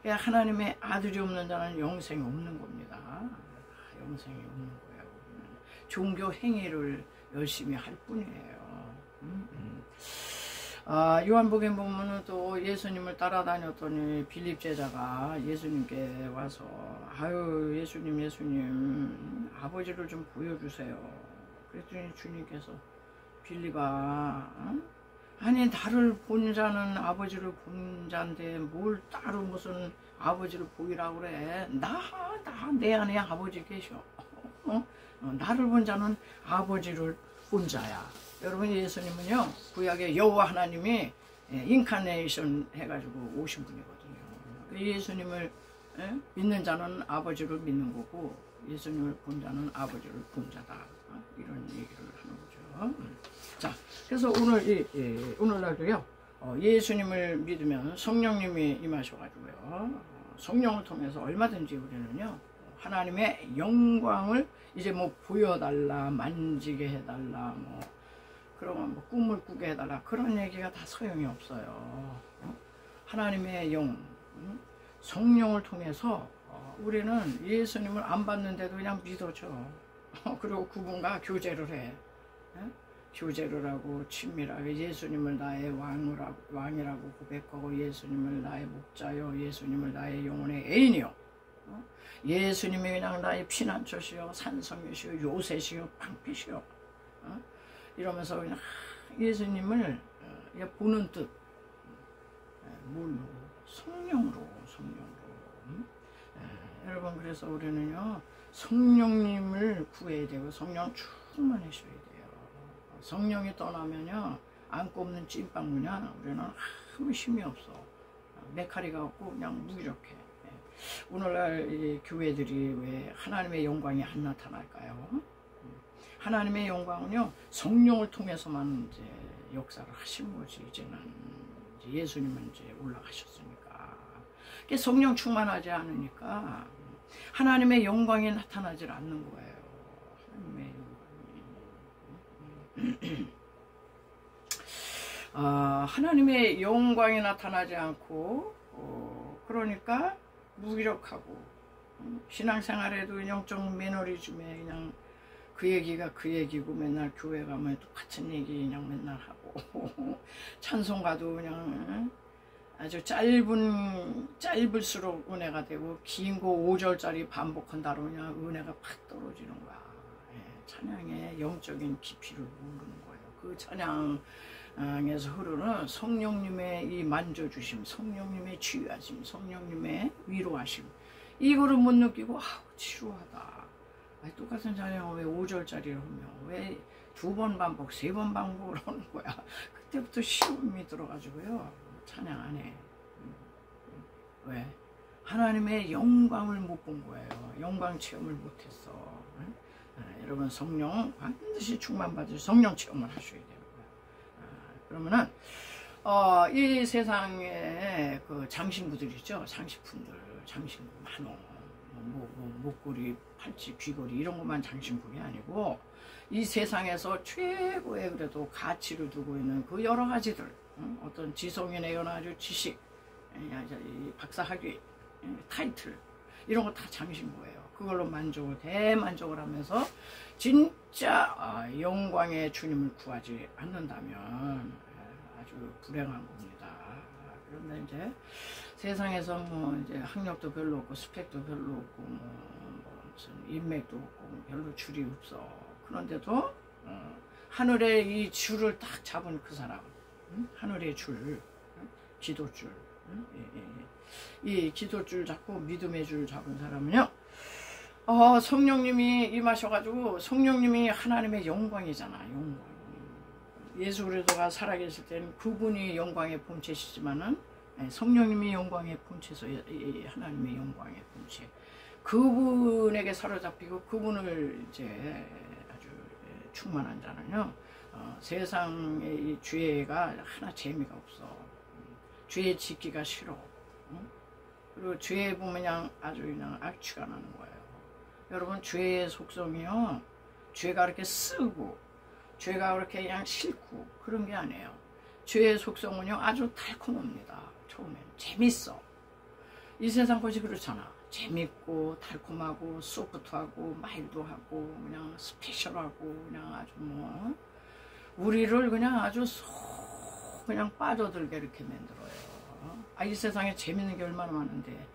하나님의 아들이 없는 자는 영생이 없는 겁니다. 영생이 없는 거예요. 종교 행위를 열심히 할 뿐이에요. 요한복음에 보면 또 예수님을 따라다녔더니 빌립 제자가 예수님께 와서 아유 예수님 아버지를 좀 보여주세요. 그랬더니 주님께서 빌립아 아니 나를 본 자는 아버지를 본 자인데 뭘 따로 무슨 아버지를 보이라고 그래. 내 안에 아버지 계셔. 나를 본 자는 아버지를 본 자야. 여러분 예수님은요 구약의 여호와 하나님이 인카네이션 해가지고 오신 분이거든요. 예수님을 믿는 자는 아버지를 믿는 거고 예수님을 본 자는 아버지를 본 자다. 이런 얘기를 하는 거죠. 자, 그래서 오늘날도요 예수님을 믿으면 성령님이 임하셔가지고요 성령을 통해서 얼마든지 우리는요 하나님의 영광을 이제 뭐 보여달라, 만지게 해달라, 뭐 그러면 뭐 꿈을 꾸게 해달라, 그런 얘기가 다 소용이 없어요. 하나님의 영, 성령을 통해서 우리는 예수님을 안 봤는데도 그냥 믿어줘. 그리고 그분과 교제를 해. 교제를 하고 친밀하게 예수님을 나의 왕이라고 고백하고, 예수님을 나의 목자요, 예수님을 나의 영혼의 애인이요, 예수님이 그냥 나의 피난처시요, 산성이시요, 요새시요, 방패시요, 이러면서 그냥 예수님을 보는 뜻, 뭘로? 성령으로. 여러분, 그래서 우리는요 성령님을 구해야 되고 성령 충만하셔야 돼요. 성령이 떠나면요 안 꼽는 찐빵 그냥 우리는 아무 힘이 없어. 메카리가 없고 그냥 무기력해. 오늘날 이 교회들이 왜 하나님의 영광이 안 나타날까요? 하나님의 영광은요 성령을 통해서만 이제 역사를 하신 거지. 이제는 이제 예수님은 이제 올라가셨으니까. 성령 충만하지 않으니까 하나님의 영광이 나타나질 않는 거예요. 하나님의 하나님의 영광이 나타나지 않고 그러니까 무기력하고, 신앙생활에도 영적 매너리즘에 그냥 그 얘기가 그 얘기고, 맨날 교회 가면 똑같은 얘기 그냥 맨날 하고 찬송가도 그냥 아주 짧을수록 은혜가 되고, 긴 거 5절짜리 반복한다로 그냥 은혜가 팍 떨어지는 거야. 찬양의 영적인 깊이를 모르는 거예요. 그 찬양에서 흐르는 성령님의 이 만져주심, 성령님의 치유하심, 성령님의 위로하심, 이거를 못 느끼고 지루하다. 똑같은 찬양을 왜 5절짜리를 하며 왜 2번 반복, 3번 반복을 하는 거야. 그때부터 시험이 들어가지고요 찬양 안 해. 왜? 하나님의 영광을 못 본 거예요. 영광 체험을 못했어. 여러분, 성령 반드시 충만받으셔 성령 체험을 하셔야 돼요. 그러면은 이 세상에 그 장신구들이죠. 장식품들, 장신구 만호, 목걸이, 팔찌, 귀걸이 이런 것만 장신구이 아니고, 이 세상에서 최고의 그래도 가치를 두고 있는 그 여러 가지들, 어떤 지성인의 여러 가지 지식, 박사학위, 타이틀, 이런 거 다 장신구예요. 그걸로 대만족을 하면서 진짜 영광의 주님을 구하지 않는다면 아주 불행한 겁니다. 그런데 이제 세상에서 뭐 이제 학력도 별로 없고 스펙도 별로 없고 뭐 무슨 인맥도 없고 별로 줄이 없어. 그런데도 하늘의 이 줄을 딱 잡은 그 사람, 하늘의 줄, 기도줄, 이 기도줄 잡고 믿음의 줄 잡은 사람은요, 성령님이 임하셔가지고, 성령님이 하나님의 영광이잖아. 영광. 예수 그리스도가 살아계실 때는 그분이 영광의 본체시지만은 성령님이 영광의 본체에서 하나님의 영광의 본체, 그분에게 사로잡히고 그분을 이제 아주 충만한 자는요, 세상의 이 죄가 하나 재미가 없어. 죄 짓기가 싫어. 그리고 죄에 보면 그냥 아주 그냥 악취가 나는 거예요. 여러분, 죄의 속성이요, 죄가 그렇게 쓰고 죄가 그렇게 그냥 싫고 그런 게 아니에요. 죄의 속성은요 아주 달콤합니다. 처음엔 재밌어. 이 세상 것이 그렇잖아. 재밌고 달콤하고 소프트하고 마일드하고 그냥 스페셜하고 그냥 아주 뭐 우리를 그냥 아주 그냥 빠져들게 이렇게 만들어요. 이 세상에 재밌는 게 얼마나 많은데,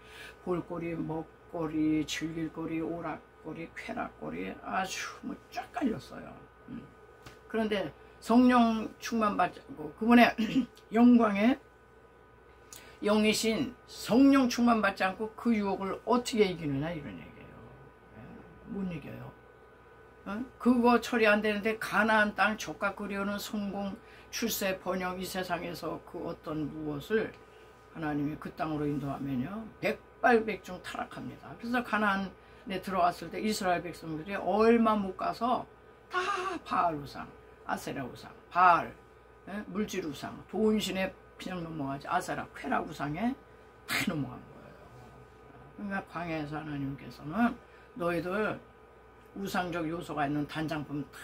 볼거리, 먹거리, 즐길거리, 오락거리, 쾌락거리 아주 뭐 쫙 깔렸어요. 그런데 성령 충만받고 그분의 영광에 영이신 성령 충만받지 않고 그 유혹을 어떻게 이기느냐, 이런 얘기예요. 못 이겨요. 그거 처리 안 되는데 가나안 땅 젖과 꿀이 흐르는 성공, 출세, 번영, 이 세상에서 그 어떤 무엇을 하나님이 그 땅으로 인도하면요 백발백중 타락합니다. 그래서 가나안에 들어왔을 때 이스라엘 백성들이 얼마 못 가서 다 바알 우상, 아세라 우상, 바알, 물질 우상, 돈신에 그냥 넘어가지, 아세라, 쾌락 우상에 다 넘어간 거예요. 그러니까 광야에서 하나님께서는 너희들 우상적 요소가 있는 단장품 다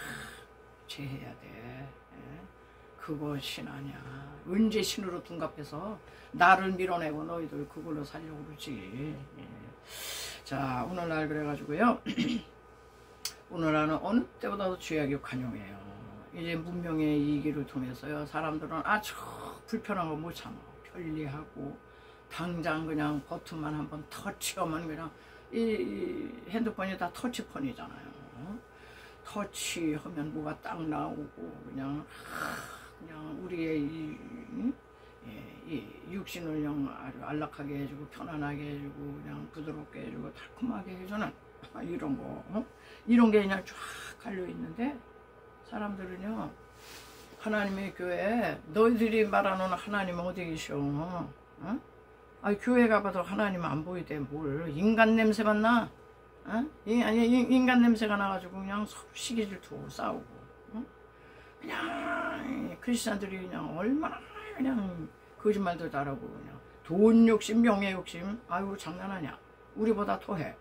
제해야 돼. 그거 신하냐. 언제 신으로 둔갑해서 나를 밀어내고 너희들 그걸로 살려고 그러지. 자, 오늘날 그래가지고요. 오늘날은 어느 때보다도 죄악이 관용해요. 이제 문명의 이기를 통해서요. 사람들은 아주 불편한 거 못 참아. 편리하고 당장 그냥 버튼만 한번 터치하면 그냥 이 핸드폰이 다 터치폰이잖아요. 터치하면 뭐가 딱 나오고 그냥 우리의 이 육신을 영 아주 안락하게 해주고 편안하게 해주고 그냥 부드럽게 해주고 달콤하게 해주는 이런 거 이런 게 그냥 쫙 갈려 있는데 사람들은요 하나님의 교회 너희들이 말하는 하나님 어디 계셔? 교회 가봐도 하나님 안 보이대. 뭘 인간 냄새만 나? 인간 냄새가 나가지고 그냥 서로 시기 질투고 싸우고 그냥 크리스찬들이 그냥 얼마나 그냥 거짓말도 잘하고 그냥 돈 욕심 명예 욕심 아이고 장난하냐 우리보다 더해.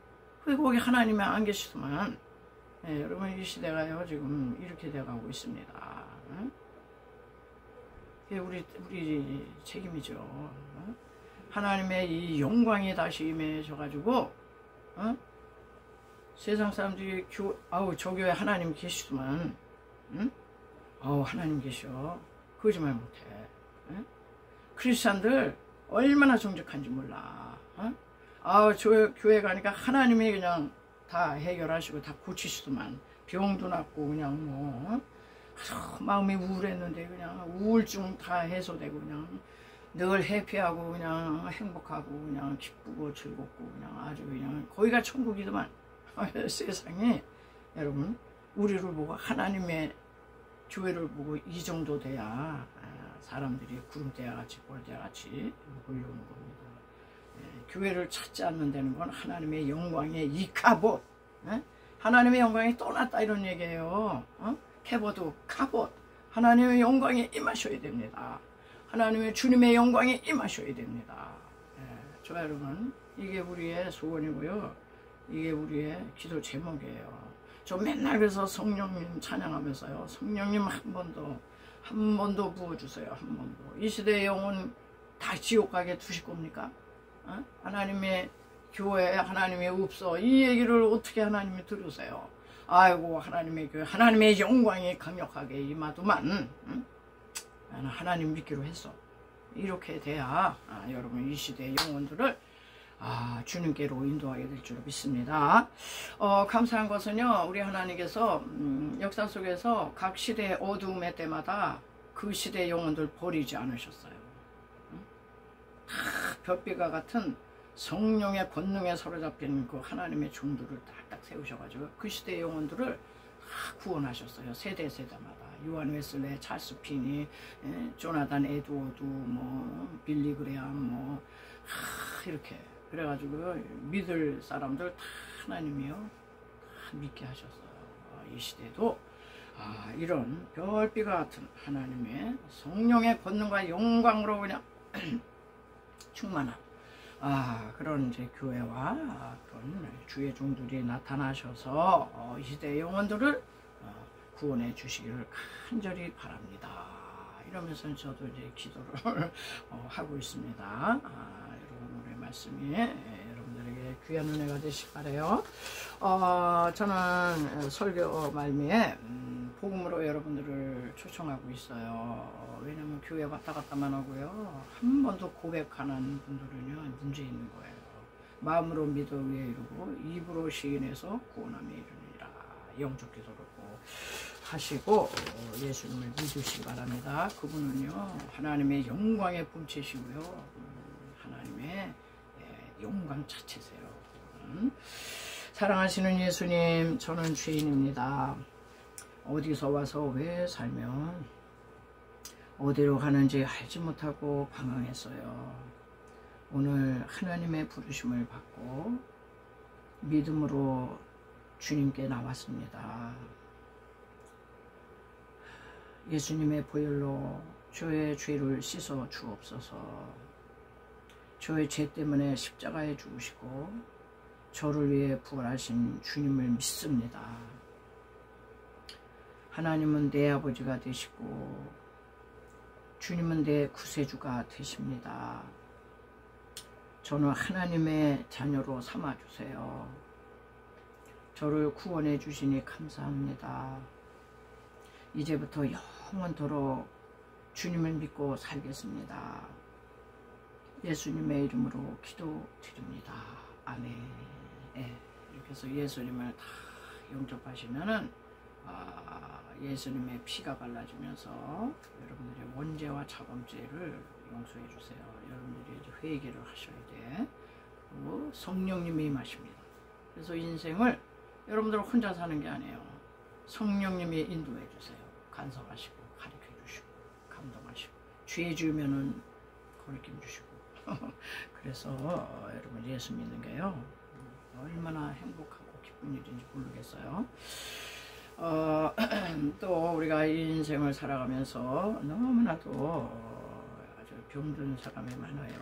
거기 하나님이 안 계시더만. 여러분 이 시대가요 지금 이렇게 돼가고 있습니다. 그게 우리 책임이죠. 하나님의 이 영광이 다시 임해져가지고 세상 사람들이 저 교회 하나님 계시더만 하나님 계셔. 거짓말 못해. 크리스찬들 얼마나 정직한지 몰라. 저 교회 가니까 하나님이 그냥 다 해결하시고 다 고치시더만. 병도 낫고 그냥 뭐 마음이 우울했는데 그냥 우울증 다 해소되고 그냥 늘 해피하고 그냥 행복하고 그냥 기쁘고 즐겁고 그냥 아주 그냥 거기가 천국이더만. 세상에 여러분 우리를 보고 하나님의 교회를 보고 이 정도 돼야 사람들이 구름대야같이 꼴대야같이 몰려오는 겁니다. 교회를 찾지 않는 데는 건 하나님의 영광의 이카봇, 하나님의 영광이 떠났다 이런 얘기예요. 캐보드 카봇, 하나님의 영광에 임하셔야 됩니다. 하나님의 주님의 영광에 임하셔야 됩니다. 저 여러분 이게 우리의 소원이고요. 이게 우리의 기도 제목이에요. 저 맨날 그래서 성령님 찬양하면서요. 성령님 한 번도 부어주세요. 한 번도. 이 시대의 영혼 다 지옥 가게 두실 겁니까? 하나님의 교회에 하나님이 없어. 이 얘기를 어떻게 하나님이 들으세요? 아이고 하나님의 교회 하나님의 영광이 강력하게 임하더만. 나는 하나님 믿기로 했어. 이렇게 돼야 여러분 이 시대의 영혼들을 주님께로 인도하게 될 줄 믿습니다. 감사한 것은요 우리 하나님께서 역사 속에서 각 시대의 어두움의 때마다 그 시대의 영혼들 버리지 않으셨어요. 별빛과 같은 성령의 권능에 사로잡힌 그 하나님의 종들을 딱딱 세우셔가지고 그 시대의 영혼들을 구원하셨어요. 세대마다. 요한 웨슬레, 찰스 피니, 조나단 에드워드, 빌리 그레암, 이렇게 그래가지고 믿을 사람들 다 하나님이요 다 믿게 하셨어요. 이 시대도 이런 별빛과 같은 하나님의 성령의 권능과 영광으로 그냥 충만한 그런 이제 교회와 그런 주의 종들이 나타나셔서 이 시대의 영혼들을 구원해 주시기를 간절히 바랍니다. 이러면서 저도 이제 기도를 하고 있습니다. 여러분 오늘 말씀이 여러분들에게 귀한 은혜가 되시기 바라요. 저는 설교 말미에 복음으로 여러분들을 초청하고 있어요. 왜냐면 교회 왔다 갔다만 하고요. 한 번도 고백하는 분들은요 문제 있는 거예요. 마음으로 믿어 위에 이루고 입으로 시인해서 구원함에 이르니라. 영적 기도를 꼭 하시고 예수님을 믿으시기 바랍니다. 그분은요 하나님의 영광의 본체시고요 하나님의 영광 자체세요. 사랑하시는 예수님, 저는 죄인입니다. 어디서 와서 왜 살면 어디로 가는지 알지 못하고 방황했어요. 오늘 하나님의 부르심을 받고 믿음으로 주님께 나왔습니다. 예수님의 보혈로 저의 죄를 씻어 주옵소서. 저의 죄 때문에 십자가에 죽으시고 저를 위해 부활하신 주님을 믿습니다. 하나님은 내 아버지가 되시고 주님은 내 구세주가 되십니다. 저는 하나님의 자녀로 삼아주세요. 저를 구원해 주시니 감사합니다. 이제부터 영원토록 주님을 믿고 살겠습니다. 예수님의 이름으로 기도드립니다. 아멘. 이렇게 해서 예수님을 다 영접하시면은 예수님의 피가 발라지면서 여러분들의 원죄와 자범죄를 용서해 주세요. 여러분들이 이제 회개를 하셔야 돼. 그리고 성령님이 임하십니다. 그래서 인생을 여러분들 혼자 사는 게 아니에요. 성령님이 인도해 주세요. 간섭하시고 가르쳐 주시고 감동하시고 죄 지으면은 거리낌 주시고 그래서 여러분 예수 믿는 게요 얼마나 행복하고 기쁜 일인지 모르겠어요. 또 우리가 이 인생을 살아가면서 너무나도 아주 병든 사람이 많아요.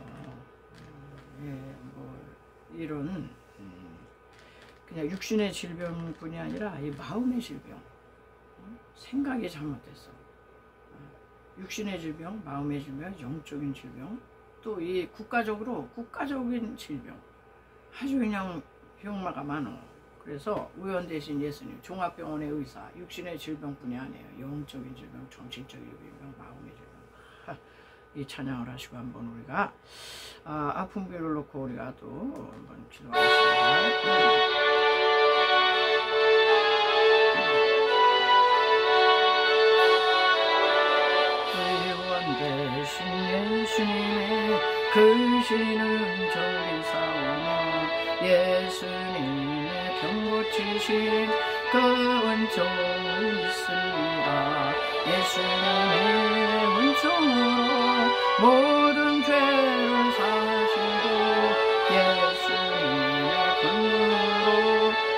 뭐 이런 그냥 육신의 질병뿐이 아니라 이 마음의 질병, 생각이 잘못됐어. 육신의 질병, 마음의 질병, 영적인 질병, 또 이 국가적인 질병, 아주 그냥 병마가 많어. 그래서 의원 대신 예수님, 종합병원의 의사, 육신의 질병뿐이 아니에요. 영적인 질병, 정신적인 질병, 마음의 질병. 이 찬양을 하시고 한번 우리가 아픈 귀를 놓고 우리가 또 한번 기도하겠습니다. 대신 예수님의 크시는 저리 싸우며 예수님의 병 고치신 그 은총을 믿습니다. 예수님의 은총으로 모든 죄를 사시고 예수님의 권능으로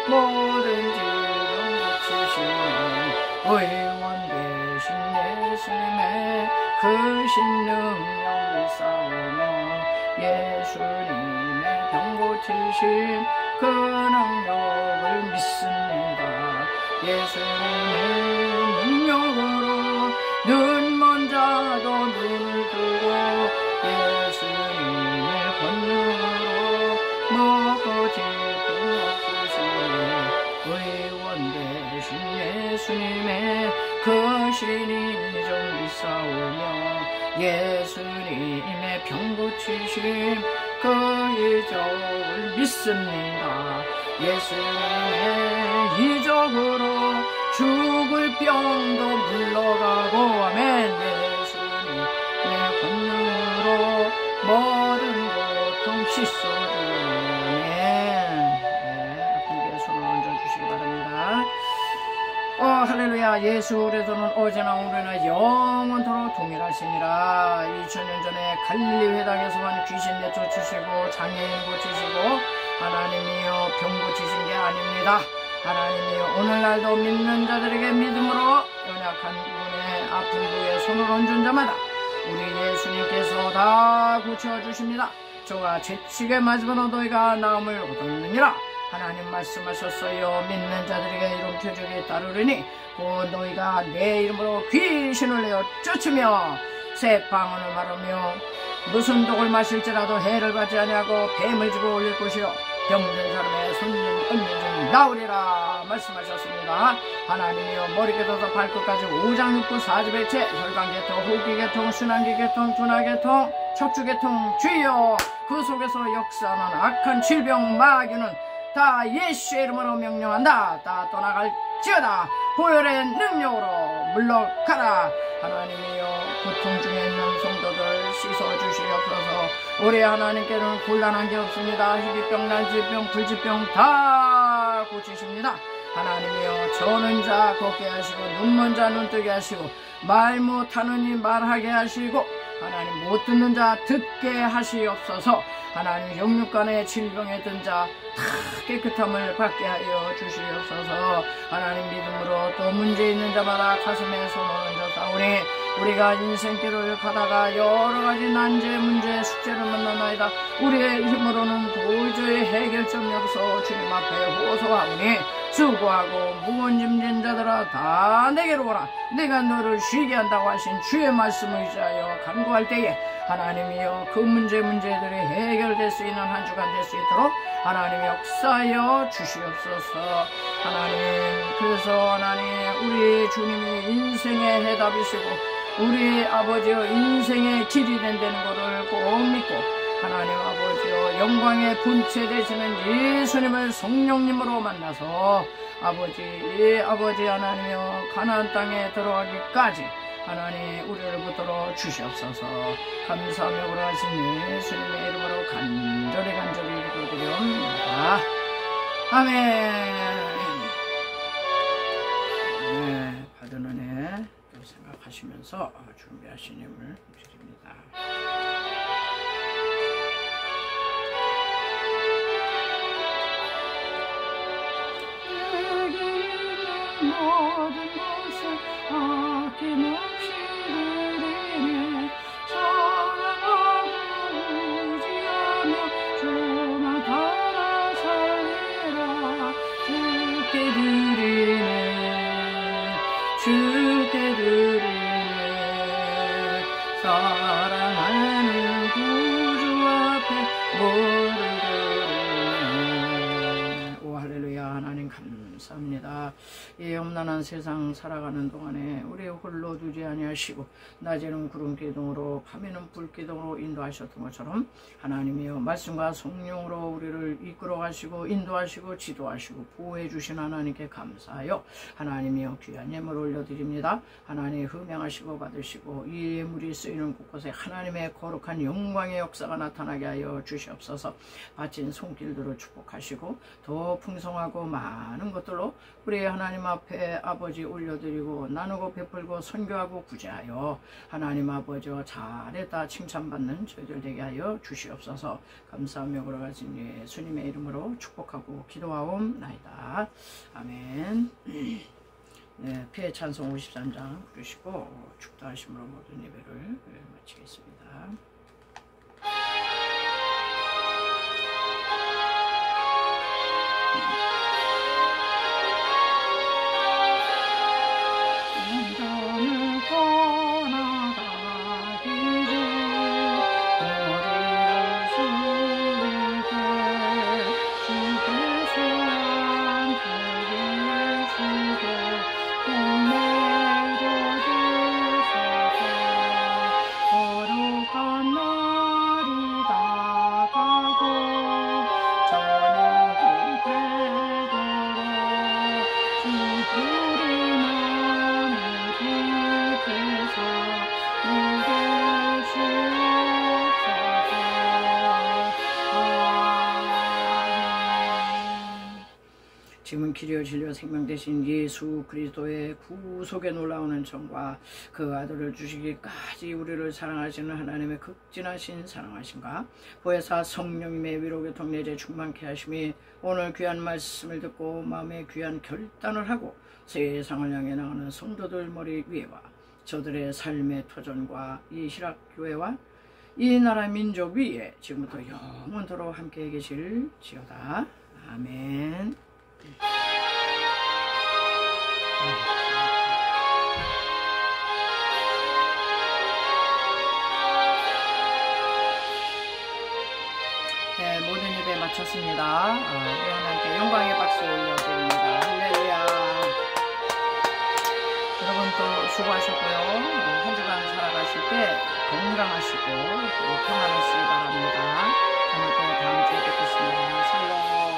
모든 질병 고치시는 의원 되신 예수님의 크신 능력을 싸우며 예수님의 병 고치신 그 능력을 믿습니다. 예수님의 능력으로 눈먼 자도 눈을 뜨고 예수님의 권능으로 먹고 질병 없으시니 의원 되신 예수님의 크신 인정 싸우며 예수님의 병 고치심 그 이적을 믿습니다. 예수님의 이적으로 죽을 병도 물러가고 아멘. 예수님의 권능으로 모든 고통 씻어주네. 아픈 데 손을 얹어주시기 바랍니다. 할렐루야. 예수 그리스도는 어제나 오늘나 영원토록 동일하시니라. 2000년 전에 갈릴리 회당에서만 귀신 내쫓으시고 장애인 고치시고 하나님이여 병 고치신 게 아닙니다. 하나님이여 오늘날도 믿는 자들에게 믿음으로 연약한 분의 아픈 부에 손을 얹은 자마다 우리 예수님께서 다 고쳐주십니다. 저와 채찍에 맞으면 너희가 나음을 얻었느니라. 하나님 말씀하셨어요. 믿는 자들에게 이런 표적이 따르리니 곧 너희가 내 이름으로 귀신을 내어 쫓으며 새 방언을 말하며 무슨 독을 마실지라도 해를 받지 아니하고 뱀을 집어 올릴 것이요 병든 사람의 손님 은민 중 나으리라 말씀하셨습니다. 하나님이여 머리끝부터 발끝까지 오장육부 사지배체 혈관계통 호기계통 순환기계통 둔화계통 척추계통 주여 그 속에서 역사하는 악한 질병 마귀는 다 예수의 이름으로 명령한다. 다 떠나갈지어다. 보혈의 능력으로 물러가라. 하나님이여 고통 중에 있는 성도들 씻어주시옵소서. 올해 하나님께는 곤란한 게 없습니다. 희귀병, 난치병, 불치병 다 고치십니다. 하나님이여 저는 자 걷게 하시고 눈먼 자 눈뜨게 하시고 말 못하는 이 말하게 하시고 하나님 못 듣는 자 듣게 하시옵소서. 하나님 영육간의 질병에 든 자 다 깨끗함을 받게 하여 주시옵소서. 하나님 믿음으로 또 문제 있는 자마다 가슴에 손을 얹어 싸우니 우리가 인생길을 가다가 여러가지 난제, 문제, 숙제를 만나나이다. 우리의 힘으로는 도저히 해결점이 없어 주님 앞에 호소하오니 수고하고 무거운 짐진 자들아 다 내게로 오라. 내가 너를 쉬게 한다고 하신 주의 말씀을 의지하여 간구할 때에 하나님이여 그 문제들이 해결될 수 있는 한 주간 될 수 있도록 하나님이 역사하여 주시옵소서. 하나님, 그래서 하나님 우리 주님이 인생의 해답이시고 우리 아버지여 인생의 길이 된다는 것을 꼭 믿고 하나님 아버지여 영광의 본체 되시는 예수님을 성령님으로 만나서 아버지 하나님이여 가나안 땅에 들어가기까지 하나님 우리를 붙들어 주시옵소서. 감사하며 돌아가신 예수님의 이름으로 간절히 기도드립니다. 아멘. 네, 받은 은혜 생각하시면서 준비하신 힘을 드립니다. 모든 것을 아낌없이 드리네. 사랑하고 의지하며 주만 따라 살리라. 주께 드리네. 사랑하는 구주 앞에 뭐를 드리네. 오 할렐루야. 하나님 감사합니다. 이 험난한 세상 살아가는 동안에 우리 홀로 두지 아니하시고 낮에는 구름 기둥으로 밤에는 불 기둥으로 인도하셨던 것처럼 하나님이여 말씀과 성령으로 우리를 이끌어 가시고 인도하시고 지도하시고 보호해 주신 하나님께 감사하여 하나님이여 귀한 예물 올려드립니다. 하나님 흠양하시고 받으시고 이 예물이 쓰이는 곳곳에 하나님의 거룩한 영광의 역사가 나타나게 하여 주시옵소서. 바친 손길들을 축복하시고 더 풍성하고 많은 것들로 우리 하나님 앞에 아버지 올려드리고 나누고 베풀고 선교하고 구제하여 하나님 아버지와 잘했다 칭찬받는 저희들 되게 하여 주시옵소서. 감사하며 걸어가신 예수님의 이름으로 축복하고 기도하옵나이다. 아멘. 네, 피해 찬송 53장 부르시고 축도하심으로 모든 예배를 마치겠습니다. 지금은 길이요 진리요 생명 되신 예수 그리스도의 구속에 놀라운 은총과 그 아들을 주시기까지 우리를 사랑하시는 하나님의 극진하신 사랑하심과 보혜사 성령님의 위로 교통 내재 충만케 하심이 오늘 귀한 말씀을 듣고 마음에 귀한 결단을 하고 세상을 향해 나가는 성도들 머리 위에와 저들의 삶의 터전과 이 희락교회와 이 나라 민족 위에 지금부터 영원토록 함께 계실지어다. 아멘. 네, 모든 예배 마쳤습니다. 우리 하나님께 영광의 박수 올려드립니다. 할렐루야. 여러분 또 수고하셨고요. 한 주간 살아가실 때 건강하시고 또 평안하시기 바랍니다. 저는 또 다음 주에 뵙겠습니다. 샬롬.